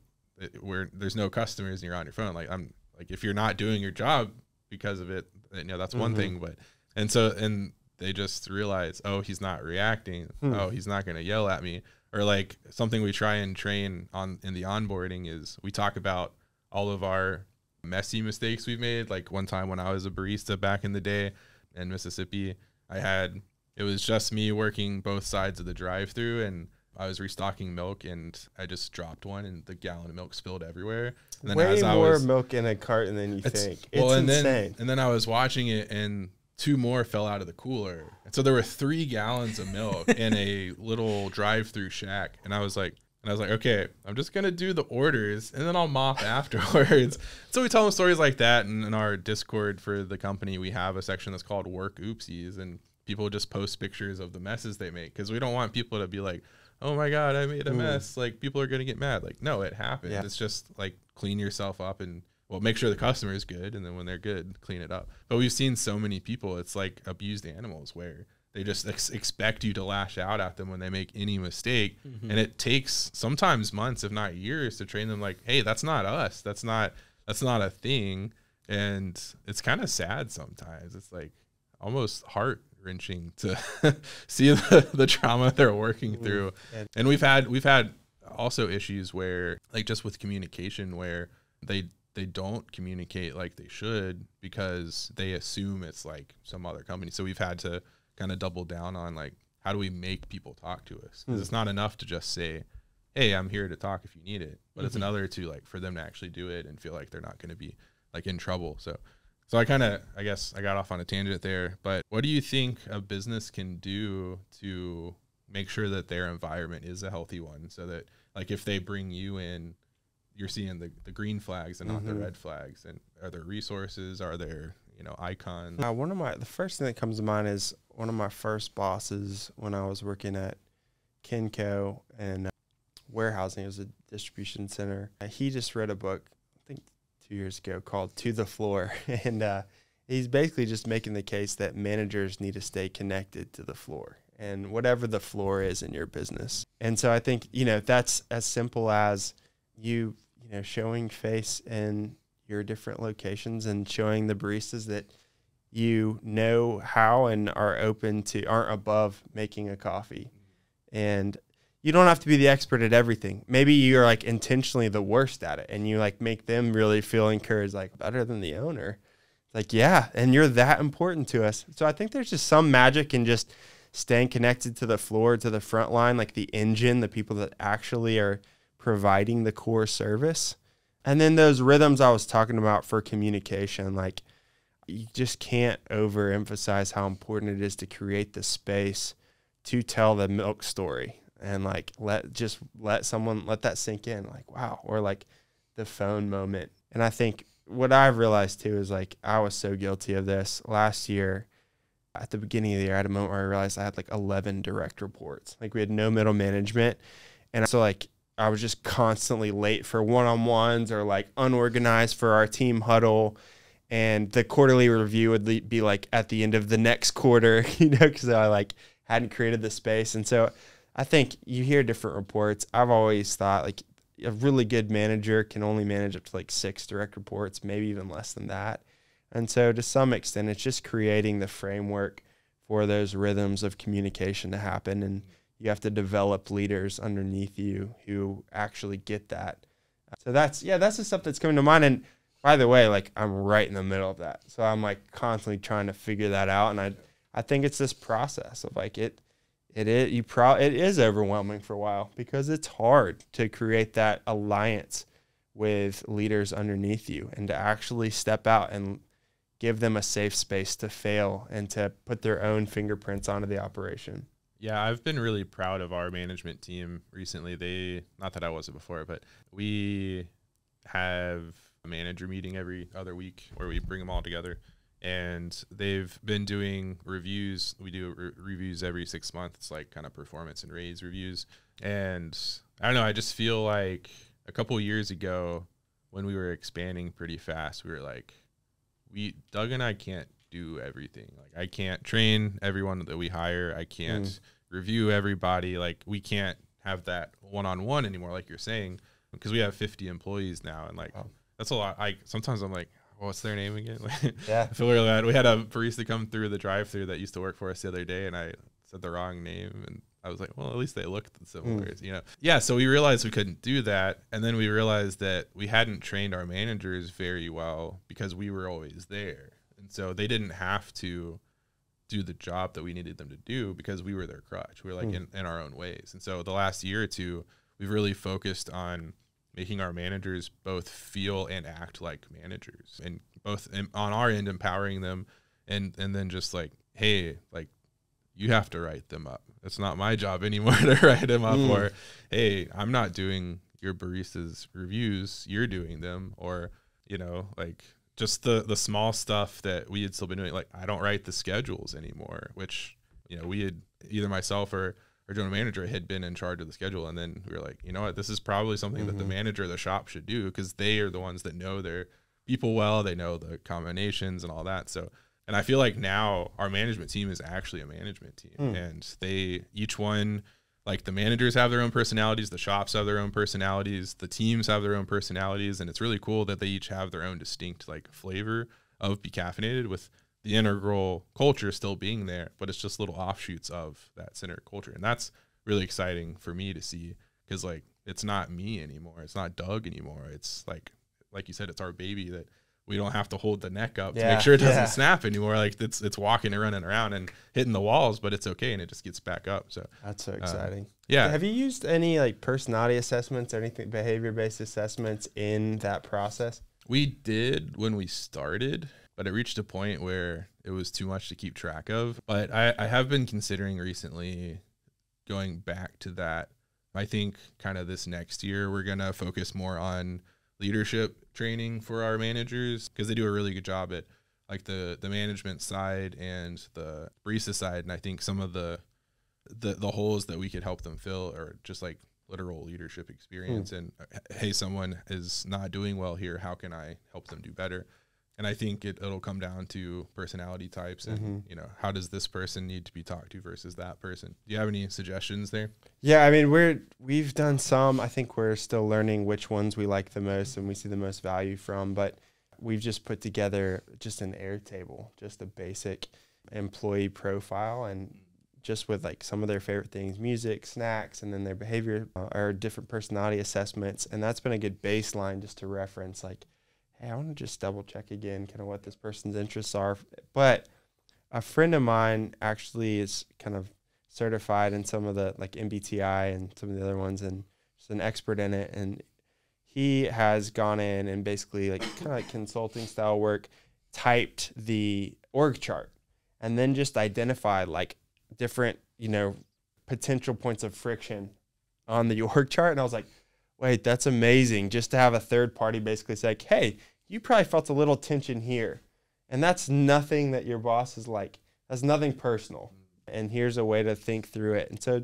there's no customers and you're on your phone. Like, I'm like, if you're not doing your job because of it, you know, that's one thing. But, and they just realize, oh, he's not reacting. Oh, he's not going to yell at me. Or like something we try and train on in the onboarding is we talk about all of our messy mistakes we've made. Like one time when I was a barista back in the day in Mississippi, it was just me working both sides of the drive-through, and I was restocking milk and I just dropped one and the gallon of milk spilled everywhere. And then Way more milk in a carton than you think. It's insane. And then I was watching it and 2 more fell out of the cooler. And so there were 3 gallons of milk in a little drive-through shack. And I was like, okay, I'm just going to do the orders and then I'll mop afterwards. So we tell them stories like that. And in our Discord for the company, we have a section that's called Work Oopsies. And people just post pictures of the messes they make, because we don't want people to be like, oh my God, I made a mess. Like, people are going to get mad. Like, no, it happened. Yeah. It's just like, clean yourself up and, well, make sure the customer is good. And then when they're good, clean it up. But we've seen so many people, it's like abused animals where they just expect you to lash out at them when they make any mistake. And it takes sometimes months, if not years, to train them like, hey, that's not us. That's not a thing. And it's kind of sad sometimes. It's like almost heart-wrenching to see the trauma they're working through. And we've had also issues where, like, just with communication, where they don't communicate like they should because they assume it's like some other company. So we've had to kind of double down on, like, how do we make people talk to us? Because it's not enough to just say, hey, I'm here to talk if you need it. But it's another to, like, for them to actually do it and feel like they're not going to be, like, in trouble. So I guess I got off on a tangent there. But what do you think a business can do to make sure that their environment is a healthy one, so that, like, if they bring you in, you're seeing the green flags and not the red flags? And are there resources? Are there, you know, icons? The first thing that comes to mind is one of my first bosses when I was working at Kenco and warehousing. It was a distribution center. He just read a book, I think 2 years ago, called To the Floor. And he's basically just making the case that managers need to stay connected to the floor, and whatever the floor is in your business. And so I think, you know, that's as simple as you know, showing face in your different locations and showing the baristas that you know how and aren't above making a coffee. And you don't have to be the expert at everything. Maybe you're, like, intentionally the worst at it, and you, like, make them really feel encouraged, like, better than the owner. Like, yeah, and you're that important to us. So I think there's just some magic in just staying connected to the floor, to the front line, like the engine, the people that actually are providing the core service. And then those rhythms I was talking about for communication, like, you just can't overemphasize how important it is to create the space to tell the milk story, and, like, let that sink in, like, wow. Or, like, the phone moment. And I think what I've realized too is, like, I was so guilty of this last year. At the beginning of the year, I had a moment where I realized I had, like, 11 direct reports. Like, we had no middle management. And so, like, I was just constantly late for one-on-ones, or, like, unorganized for our team huddle. And the quarterly review would be, like, at the end of the next quarter, you know, because I, like, hadn't created the space. And so I think you hear different reports. I've always thought, like, a really good manager can only manage up to, like, 6 direct reports, maybe even less than that. And so to some extent, it's just creating the framework for those rhythms of communication to happen. And you have to develop leaders underneath you who actually get that. So that's the stuff that's coming to mind. And by the way, like, I'm right in the middle of that. So I'm, like, constantly trying to figure that out. And I think it's this process of like it is overwhelming for a while because it's hard to create that alliance with leaders underneath you and to actually step out and give them a safe space to fail and to put their own fingerprints onto the operation. Yeah, I've been really proud of our management team recently. Not that I wasn't before, but we have a manager meeting every other week where we bring them all together. And they've been doing reviews. We do reviews every 6 months. It's like kind of performance and raise reviews. And I don't know, I just feel like a couple of years ago when we were expanding pretty fast, we were like, Doug and I can't do everything. Like I can't train everyone that we hire. I can't review everybody. Like we can't have that one-on-one anymore, like you're saying, because we have 50 employees now. And like, that's a lot. Sometimes I'm like, what's their name again? Yeah. I feel really bad. We had a barista come through the drive-thru that used to work for us the other day, and I said the wrong name, and I was like, well, at least they looked similar, you know? Yeah, so we realized we couldn't do that, and then we realized that we hadn't trained our managers very well because we were always there. And so they didn't have to do the job that we needed them to do because we were their crutch. We were like in our own ways. And so the last year or two, we've really focused on making our managers both feel and act like managers, and both on our end empowering them, and then just like, hey, like you have to write them up. It's not my job anymore to write them up. Or hey, I'm not doing your barista's reviews, you're doing them. Or, you know, like just the small stuff that we had still been doing. Like I don't write the schedules anymore, which, you know, we had either myself or our general manager had been in charge of the schedule. And then we were like, you know what, this is probably something that the manager of the shop should do, because they are the ones that know their people well. They know the combinations and all that. So, and I feel like now our management team is actually a management team, and they, each one, like the managers have their own personalities, the shops have their own personalities, the teams have their own personalities. And it's really cool that they each have their own distinct like flavor of Be Caffeinated, with the integral culture still being there, but it's just little offshoots of that center culture. And that's really exciting for me to see, because like, it's not me anymore. It's not Doug anymore. It's like you said, it's our baby that we don't have to hold the neck up to make sure it doesn't snap anymore. Like it's walking and running around and hitting the walls, but it's okay. And it just gets back up. So that's so exciting. Yeah. Have you used any like personality assessments or anything, behavior-based assessments in that process? We did when we started, but it reached a point where it was too much to keep track of. But I have been considering recently going back to that. I think kind of this next year, we're going to focus more on leadership training for our managers, because they do a really good job at like the management side and the barista side. And I think some of the holes that we could help them fill are just like literal leadership experience. And hey, someone is not doing well here. How can I help them do better? And I think it'll come down to personality types and, you know, how does this person need to be talked to versus that person? Do you have any suggestions there? Yeah, I mean, we've done some. I think we're still learning which ones we like the most and we see the most value from. But we've just put together just an Airtable, just a basic employee profile, and just with like some of their favorite things, music, snacks, and then their behavior or different personality assessments. And that's been a good baseline just to reference, like, hey, I want to just double check again kind of what this person's interests are. But a friend of mine actually is kind of certified in some of the like MBTI and some of the other ones, and just an expert in it. And he has gone in and basically like kind of like consulting style work, typed the org chart, and then just identified like different, you know, potential points of friction on the org chart. And I was like, wait, that's amazing. Just to have a third party basically say, like, hey, you probably felt a little tension here. And that's nothing that your boss is like, that's nothing personal. And here's a way to think through it. And so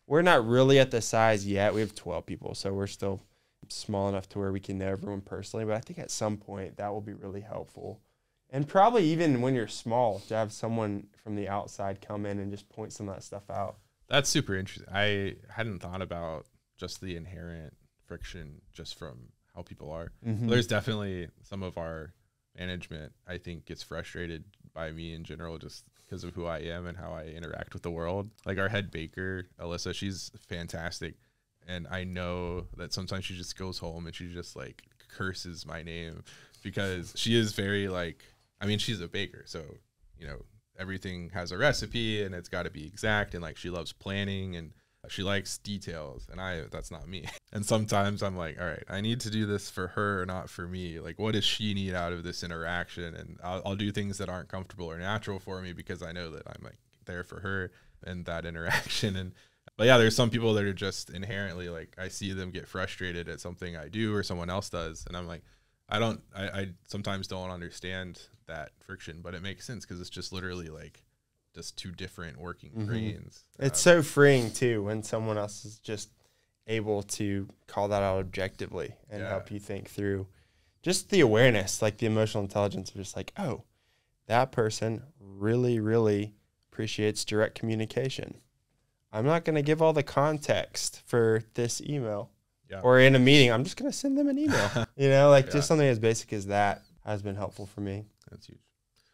we're not really at the size yet. We have 12 people, so we're still small enough to where we can know everyone personally. But I think at some point that will be really helpful. And probably even when you're small, to have someone from the outside come in and just point some of that stuff out. That's super interesting. I hadn't thought about just the inherent friction just from how people are. There's definitely some of our management, I think, gets frustrated by me in general just because of who I am and how I interact with the world. Like our head baker, Alyssa, she's fantastic. And I know that sometimes she just goes home and she just like curses my name, because she is very like, I mean, she's a baker. So, you know, everything has a recipe and it's got to be exact, and like she loves planning and she likes details, and that's not me. And sometimes I'm like, all right, I need to do this for her, not for me. Like, what does she need out of this interaction? And I'll do things that aren't comfortable or natural for me because I know that I'm like there for her and that interaction. But yeah, there's some people that are just inherently like, I see them get frustrated at something I do or someone else does, and I'm like, I sometimes don't understand that friction, but it makes sense because it's just literally like just two different working brains. It's so freeing too when someone else is just able to call that out objectively and help you think through just the awareness, like the emotional intelligence of just like, oh, that person really, really appreciates direct communication. I'm not going to give all the context for this email or in a meeting. I'm just going to send them an email, just something as basic as that has been helpful for me. That's huge.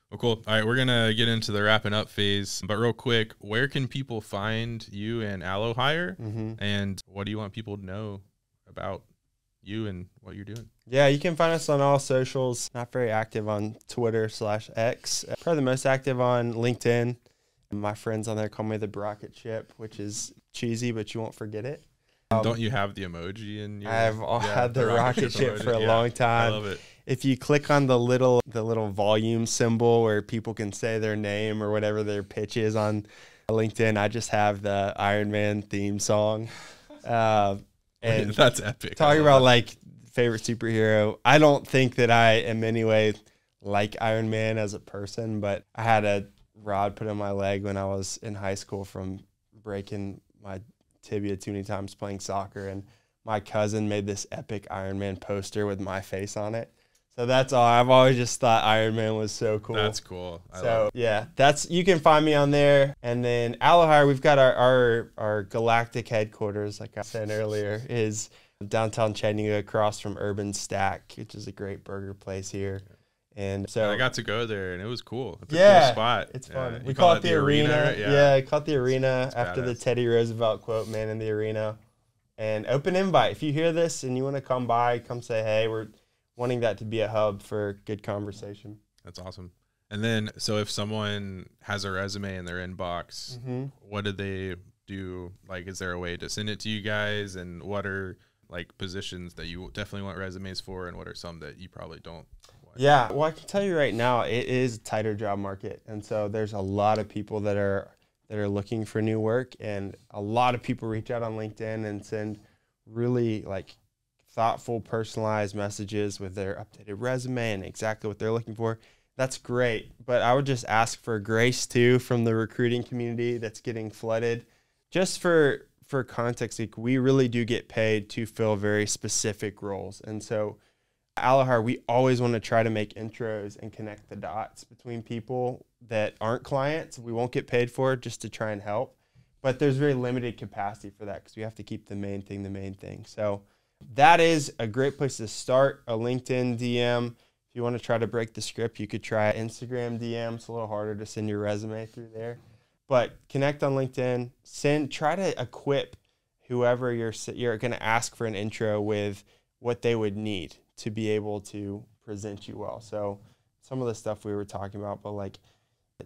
Well, cool. All right, we're going to get into the wrapping up phase. But real quick, where can people find you and AlloHire? And what do you want people to know about you and what you're doing? Yeah, you can find us on all socials. Not very active on Twitter/X. Probably the most active on LinkedIn. My friends on there call me the Brocket Chip, which is cheesy, but you won't forget it. Don't you have the emoji in your... I've had the rocket ship for a long time. I love it. If you click on the little volume symbol where people can say their name or whatever their pitch is on LinkedIn, I just have the Iron Man theme song. And that's epic. Talking about like favorite superhero, I don't think that I in any way like Iron Man as a person, but I had a rod put in my leg when I was in high school from breaking my tibia too many times playing soccer, and my cousin made this epic Iron Man poster with my face on it. So that's all. I've always just thought Iron Man was so cool. That's cool. You can find me on there. And then AlloHire, we've got our galactic headquarters, like I said earlier, is downtown Chattanooga across from Urban Stack, which is a great burger place here. And so I got to go there, and it was cool. It's a cool spot. It's fun. We call it the arena. Right? Yeah, I call it the arena after badass. the Teddy Roosevelt quote, "Man in the Arena." And open invite. If you hear this and you want to come by, come say hey. We're wanting that to be a hub for good conversation. That's awesome. And then, so if someone has a resume in their inbox, what do they do? Like, is there a way to send it to you guys? And what are like positions that you definitely want resumes for, and what are some that you probably don't want? Yeah, well, I can tell you right now, it is a tighter job market, and so there's a lot of people that are looking for new work, and a lot of people reach out on LinkedIn and send really like thoughtful, personalized messages with their updated resume and exactly what they're looking for. That's great, but I would just ask for grace too from the recruiting community that's getting flooded. Just for context, like, we really do get paid to fill very specific roles, and so AlloHire, we always want to try to make intros and connect the dots between people that aren't clients. We won't get paid for it, just to try and help, but there's very limited capacity for that because we have to keep the main thing. So that is a great place to start. A LinkedIn DM. If you want to try to break the script, you could try Instagram DM. It's a little harder to send your resume through there, but connect on LinkedIn. Try to equip whoever you're going to ask for an intro with what they would need to be able to present you well. So some of the stuff we were talking about, but like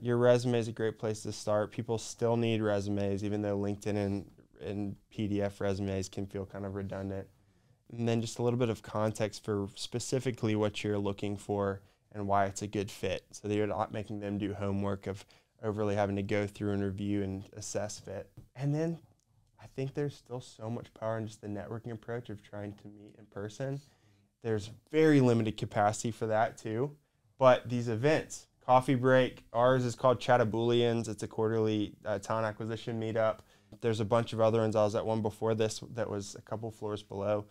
your resume is a great place to start. People still need resumes, even though LinkedIn and PDF resumes can feel kind of redundant. And then just a little bit of context for specifically what you're looking for and why it's a good fit, so that you're not making them do homework of overly having to go through and review and assess fit. And then I think there's still so much power in just the networking approach of trying to meet in person. There's very limited capacity for that too. But these events, coffee break, ours is called Chattabooleans. It's a quarterly talent acquisition meetup. There's a bunch of other ones. I was at one before this that was a couple floors below.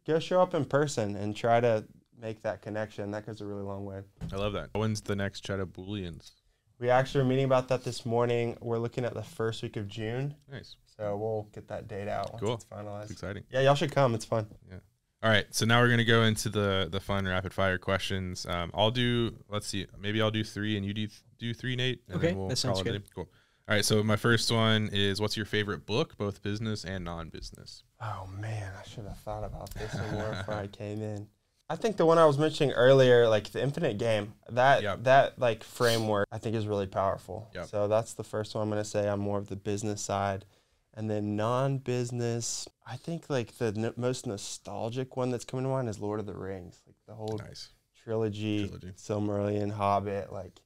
Go show up in person and try to make that connection. That goes a really long way. I love that. When's the next Chattabooleans? We actually were meeting about that this morning. We're looking at the first week of June. Nice. So we'll get that date out once it's finalized. That's exciting. Yeah, y'all should come. It's fun. Yeah. All right, so now we're going to go into the fun rapid fire questions. Let's see, maybe I'll do 3 and you do 3, Nate. And okay, then we'll that sounds good. Cool. All right, so my first one is, what's your favorite book, both business and non-business? Oh, man, I should have thought about this more before I came in. I think the one I was mentioning earlier, like the Infinite Game, that like framework, I think is really powerful. Yep. So that's the first one I'm going to say. I'm more of the business side. And then non-business, I think like the most nostalgic one that's coming to mind is Lord of the Rings. Like the whole trilogy, Silmarillion, Hobbit. Like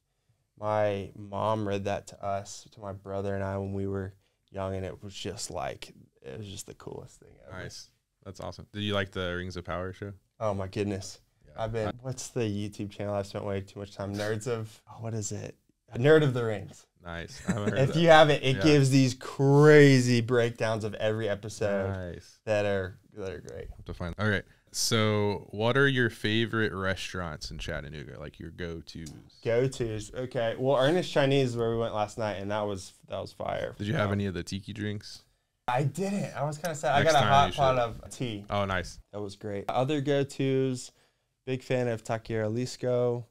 my mom read that to us, to my brother and I when we were young, and it was just the coolest thing ever. Nice. That's awesome. Did you like the Rings of Power show? Oh my goodness. Yeah. What's the YouTube channel I've spent way too much time? What is it? Nerd of the Rings. Nice. I haven't heard if you haven't, it gives these crazy breakdowns of every episode that are great. Have to find. All right. So what are your favorite restaurants in Chattanooga? Like your go-tos? Go-tos. Okay. Well, Ernest Chinese is where we went last night, and that was fire. Did you have any of the tiki drinks? I didn't. I was kind of sad. I got a hot pot of tea. Oh, nice. That was great. Other go-tos, big fan of Taqueria Lisco.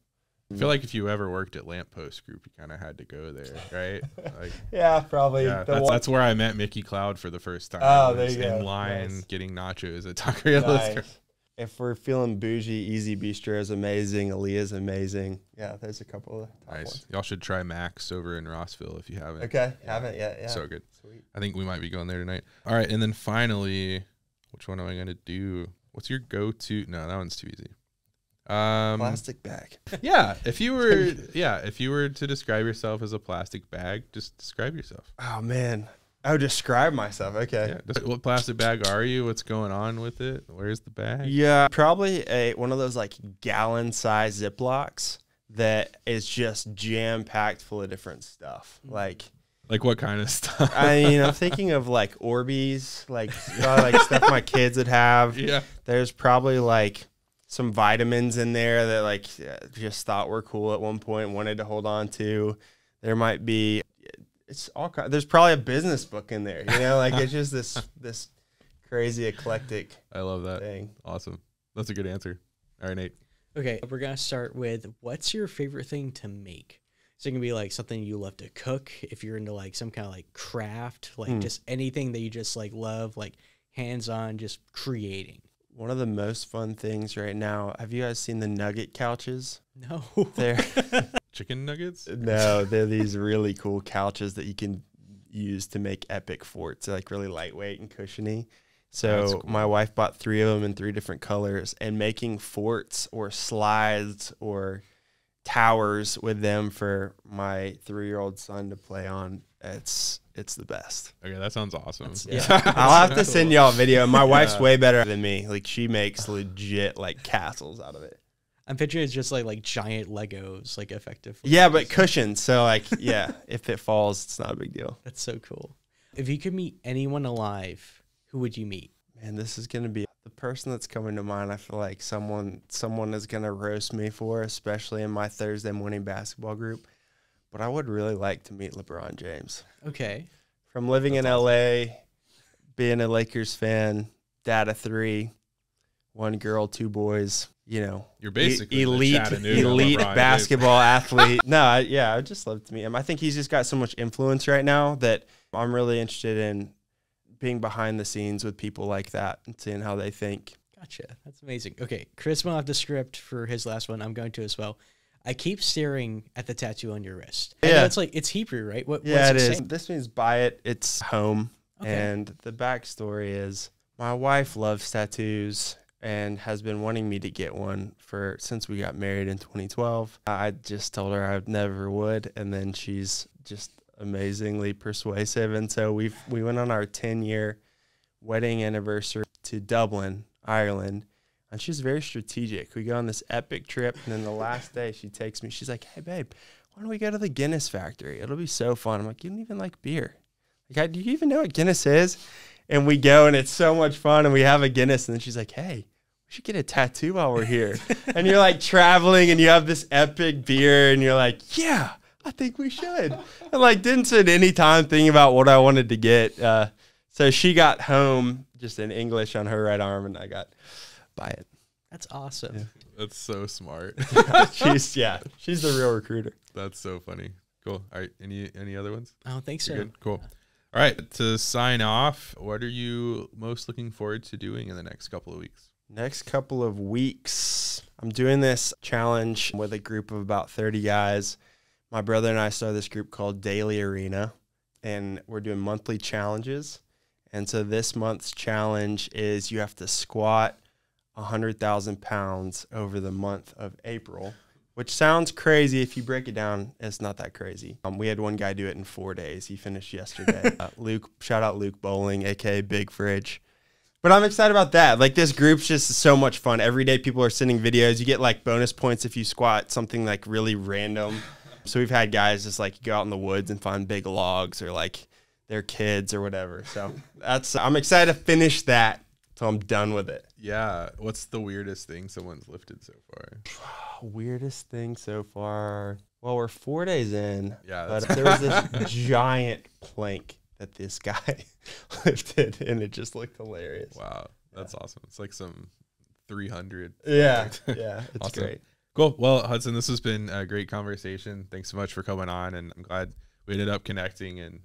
I feel like if you ever worked at Lamppost Group, you kind of had to go there, right? Like, yeah, probably. Yeah, that's where I met Mickey Cloud for the first time. Oh, there you go. In line getting nachos at Taqueria Lisco. If we're feeling bougie, Easy Bistro is amazing. Aaliyah's amazing. Yeah, there's a couple of top ones. Y'all should try Max over in Rossville if you haven't. Okay, haven't yet. Yeah, so good. Sweet. I think we might be going there tonight. All right, and then finally, which one am I gonna do? What's your go-to? No, that one's too easy. Plastic bag. Yeah, if you were to describe yourself as a plastic bag, just describe yourself. Oh man. Oh, describe myself. Okay. Yeah. What plastic bag are you? What's going on with it? Where's the bag? Yeah, probably one of those like gallon-size Ziplocs that is just jam-packed full of different stuff. Like what kind of stuff? I mean, I'm thinking of like Orbeez, like stuff my kids would have. Yeah. There's probably like some vitamins in there that like just thought were cool at one point, wanted to hold on to. There might be. It's all. There's probably a business book in there, like it's just this crazy eclectic. I love that thing. Awesome. That's a good answer. All right, Nate. Okay, we're gonna start with what's your favorite thing to make? So it can be like something you love to cook. If you're into like some kind of like craft, like just anything that you just like love, like hands-on, just creating. One of the most fun things right now. Have you guys seen the nugget couches? No. They're chicken nuggets? No, they're these really cool couches that you can use to make epic forts. They're like really lightweight and cushiony. So cool. My wife bought 3 of them in 3 different colors, and making forts or slides or towers with them for my 3-year-old son to play on. It's the best. Okay, that sounds awesome. I'll have to send y'all a video. My wife's way better than me. Like she makes legit like castles out of it. I'm picturing it's just like giant Legos, like effectively. Yeah, but cushions. So like, yeah, if it falls, it's not a big deal. That's so cool. If you could meet anyone alive, who would you meet? Man, this is gonna be the person that's coming to mind. I feel like someone is gonna roast me for, especially in my Thursday morning basketball group. But I would really like to meet LeBron James. Okay. From living in LA, being a Lakers fan, dad of 3, 1 girl, 2 boys, you're basically elite basketball athlete. No, I'd just love to meet him. I think he's just got so much influence right now that I'm really interested in being behind the scenes with people like that and seeing how they think. Gotcha. That's amazing. Okay, Chris will have the script for his last one. I'm going to as well. I keep staring at the tattoo on your wrist. Yeah. It's Hebrew, right? What's it is. Saying? This means buy it. It's home. Okay. And the backstory is my wife loves tattoos and has been wanting me to get one since we got married in 2012. I just told her I never would, and then she's just amazingly persuasive. And so we went on our 10-year wedding anniversary to Dublin, Ireland. And she's very strategic. We go on this epic trip, and then the last day she takes me. She's like, "Hey, babe, why don't we go to the Guinness factory? It'll be so fun." I'm like, "You don't even like beer. Like, do you even know what Guinness is?" And we go, and it's so much fun, and we have a Guinness. And then she's like, "Hey, we should get a tattoo while we're here." And you're like traveling, and you have this epic beer, and you're like, "Yeah, I think we should." And like didn't spend any time thinking about what I wanted to get. So she got home just in English on her right arm, and I got buy it. That's awesome. Yeah. That's so smart. she's the real recruiter. That's so funny. Cool. All right. Any other ones? I don't think so. Good? Cool. All right. To sign off, what are you most looking forward to doing in the next couple of weeks? Next couple of weeks, I'm doing this challenge with a group of about 30 guys. My brother and I started this group called Daily Arena, and we're doing monthly challenges. And so this month's challenge is you have to squat 100,000 pounds over the month of April, which sounds crazy. If you break it down, it's not that crazy. We had one guy do it in 4 days. He finished yesterday. Luke, shout out Luke Bowling, aka Big Fridge. But I'm excited about that. Like, this group's just so much fun. Every day people are sending videos. You get like bonus points if you squat something like really random. So we've had guys just like go out in the woods and find big logs or like their kids or whatever. So I'm excited to finish that till I'm done with it. Yeah. What's the weirdest thing someone's lifted so far? Weirdest thing so far. Well, we're 4 days in. Yeah. But there was this giant plank that this guy lifted, and it just looked hilarious. Wow. That's awesome. It's like some 300. Yeah. Yeah. It's awesome. Great. Cool. Well, Hudson, this has been a great conversation. Thanks so much for coming on, and I'm glad we ended up connecting and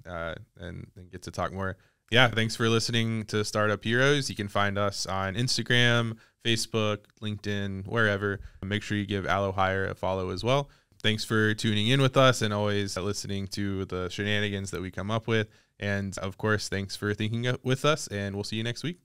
get to talk more. Yeah, thanks for listening to Startup Heroes. You can find us on Instagram, Facebook, LinkedIn, wherever. Make sure you give AlloHire a follow as well. Thanks for tuning in with us and always listening to the shenanigans that we come up with. And of course, thanks for thinking with us, and we'll see you next week.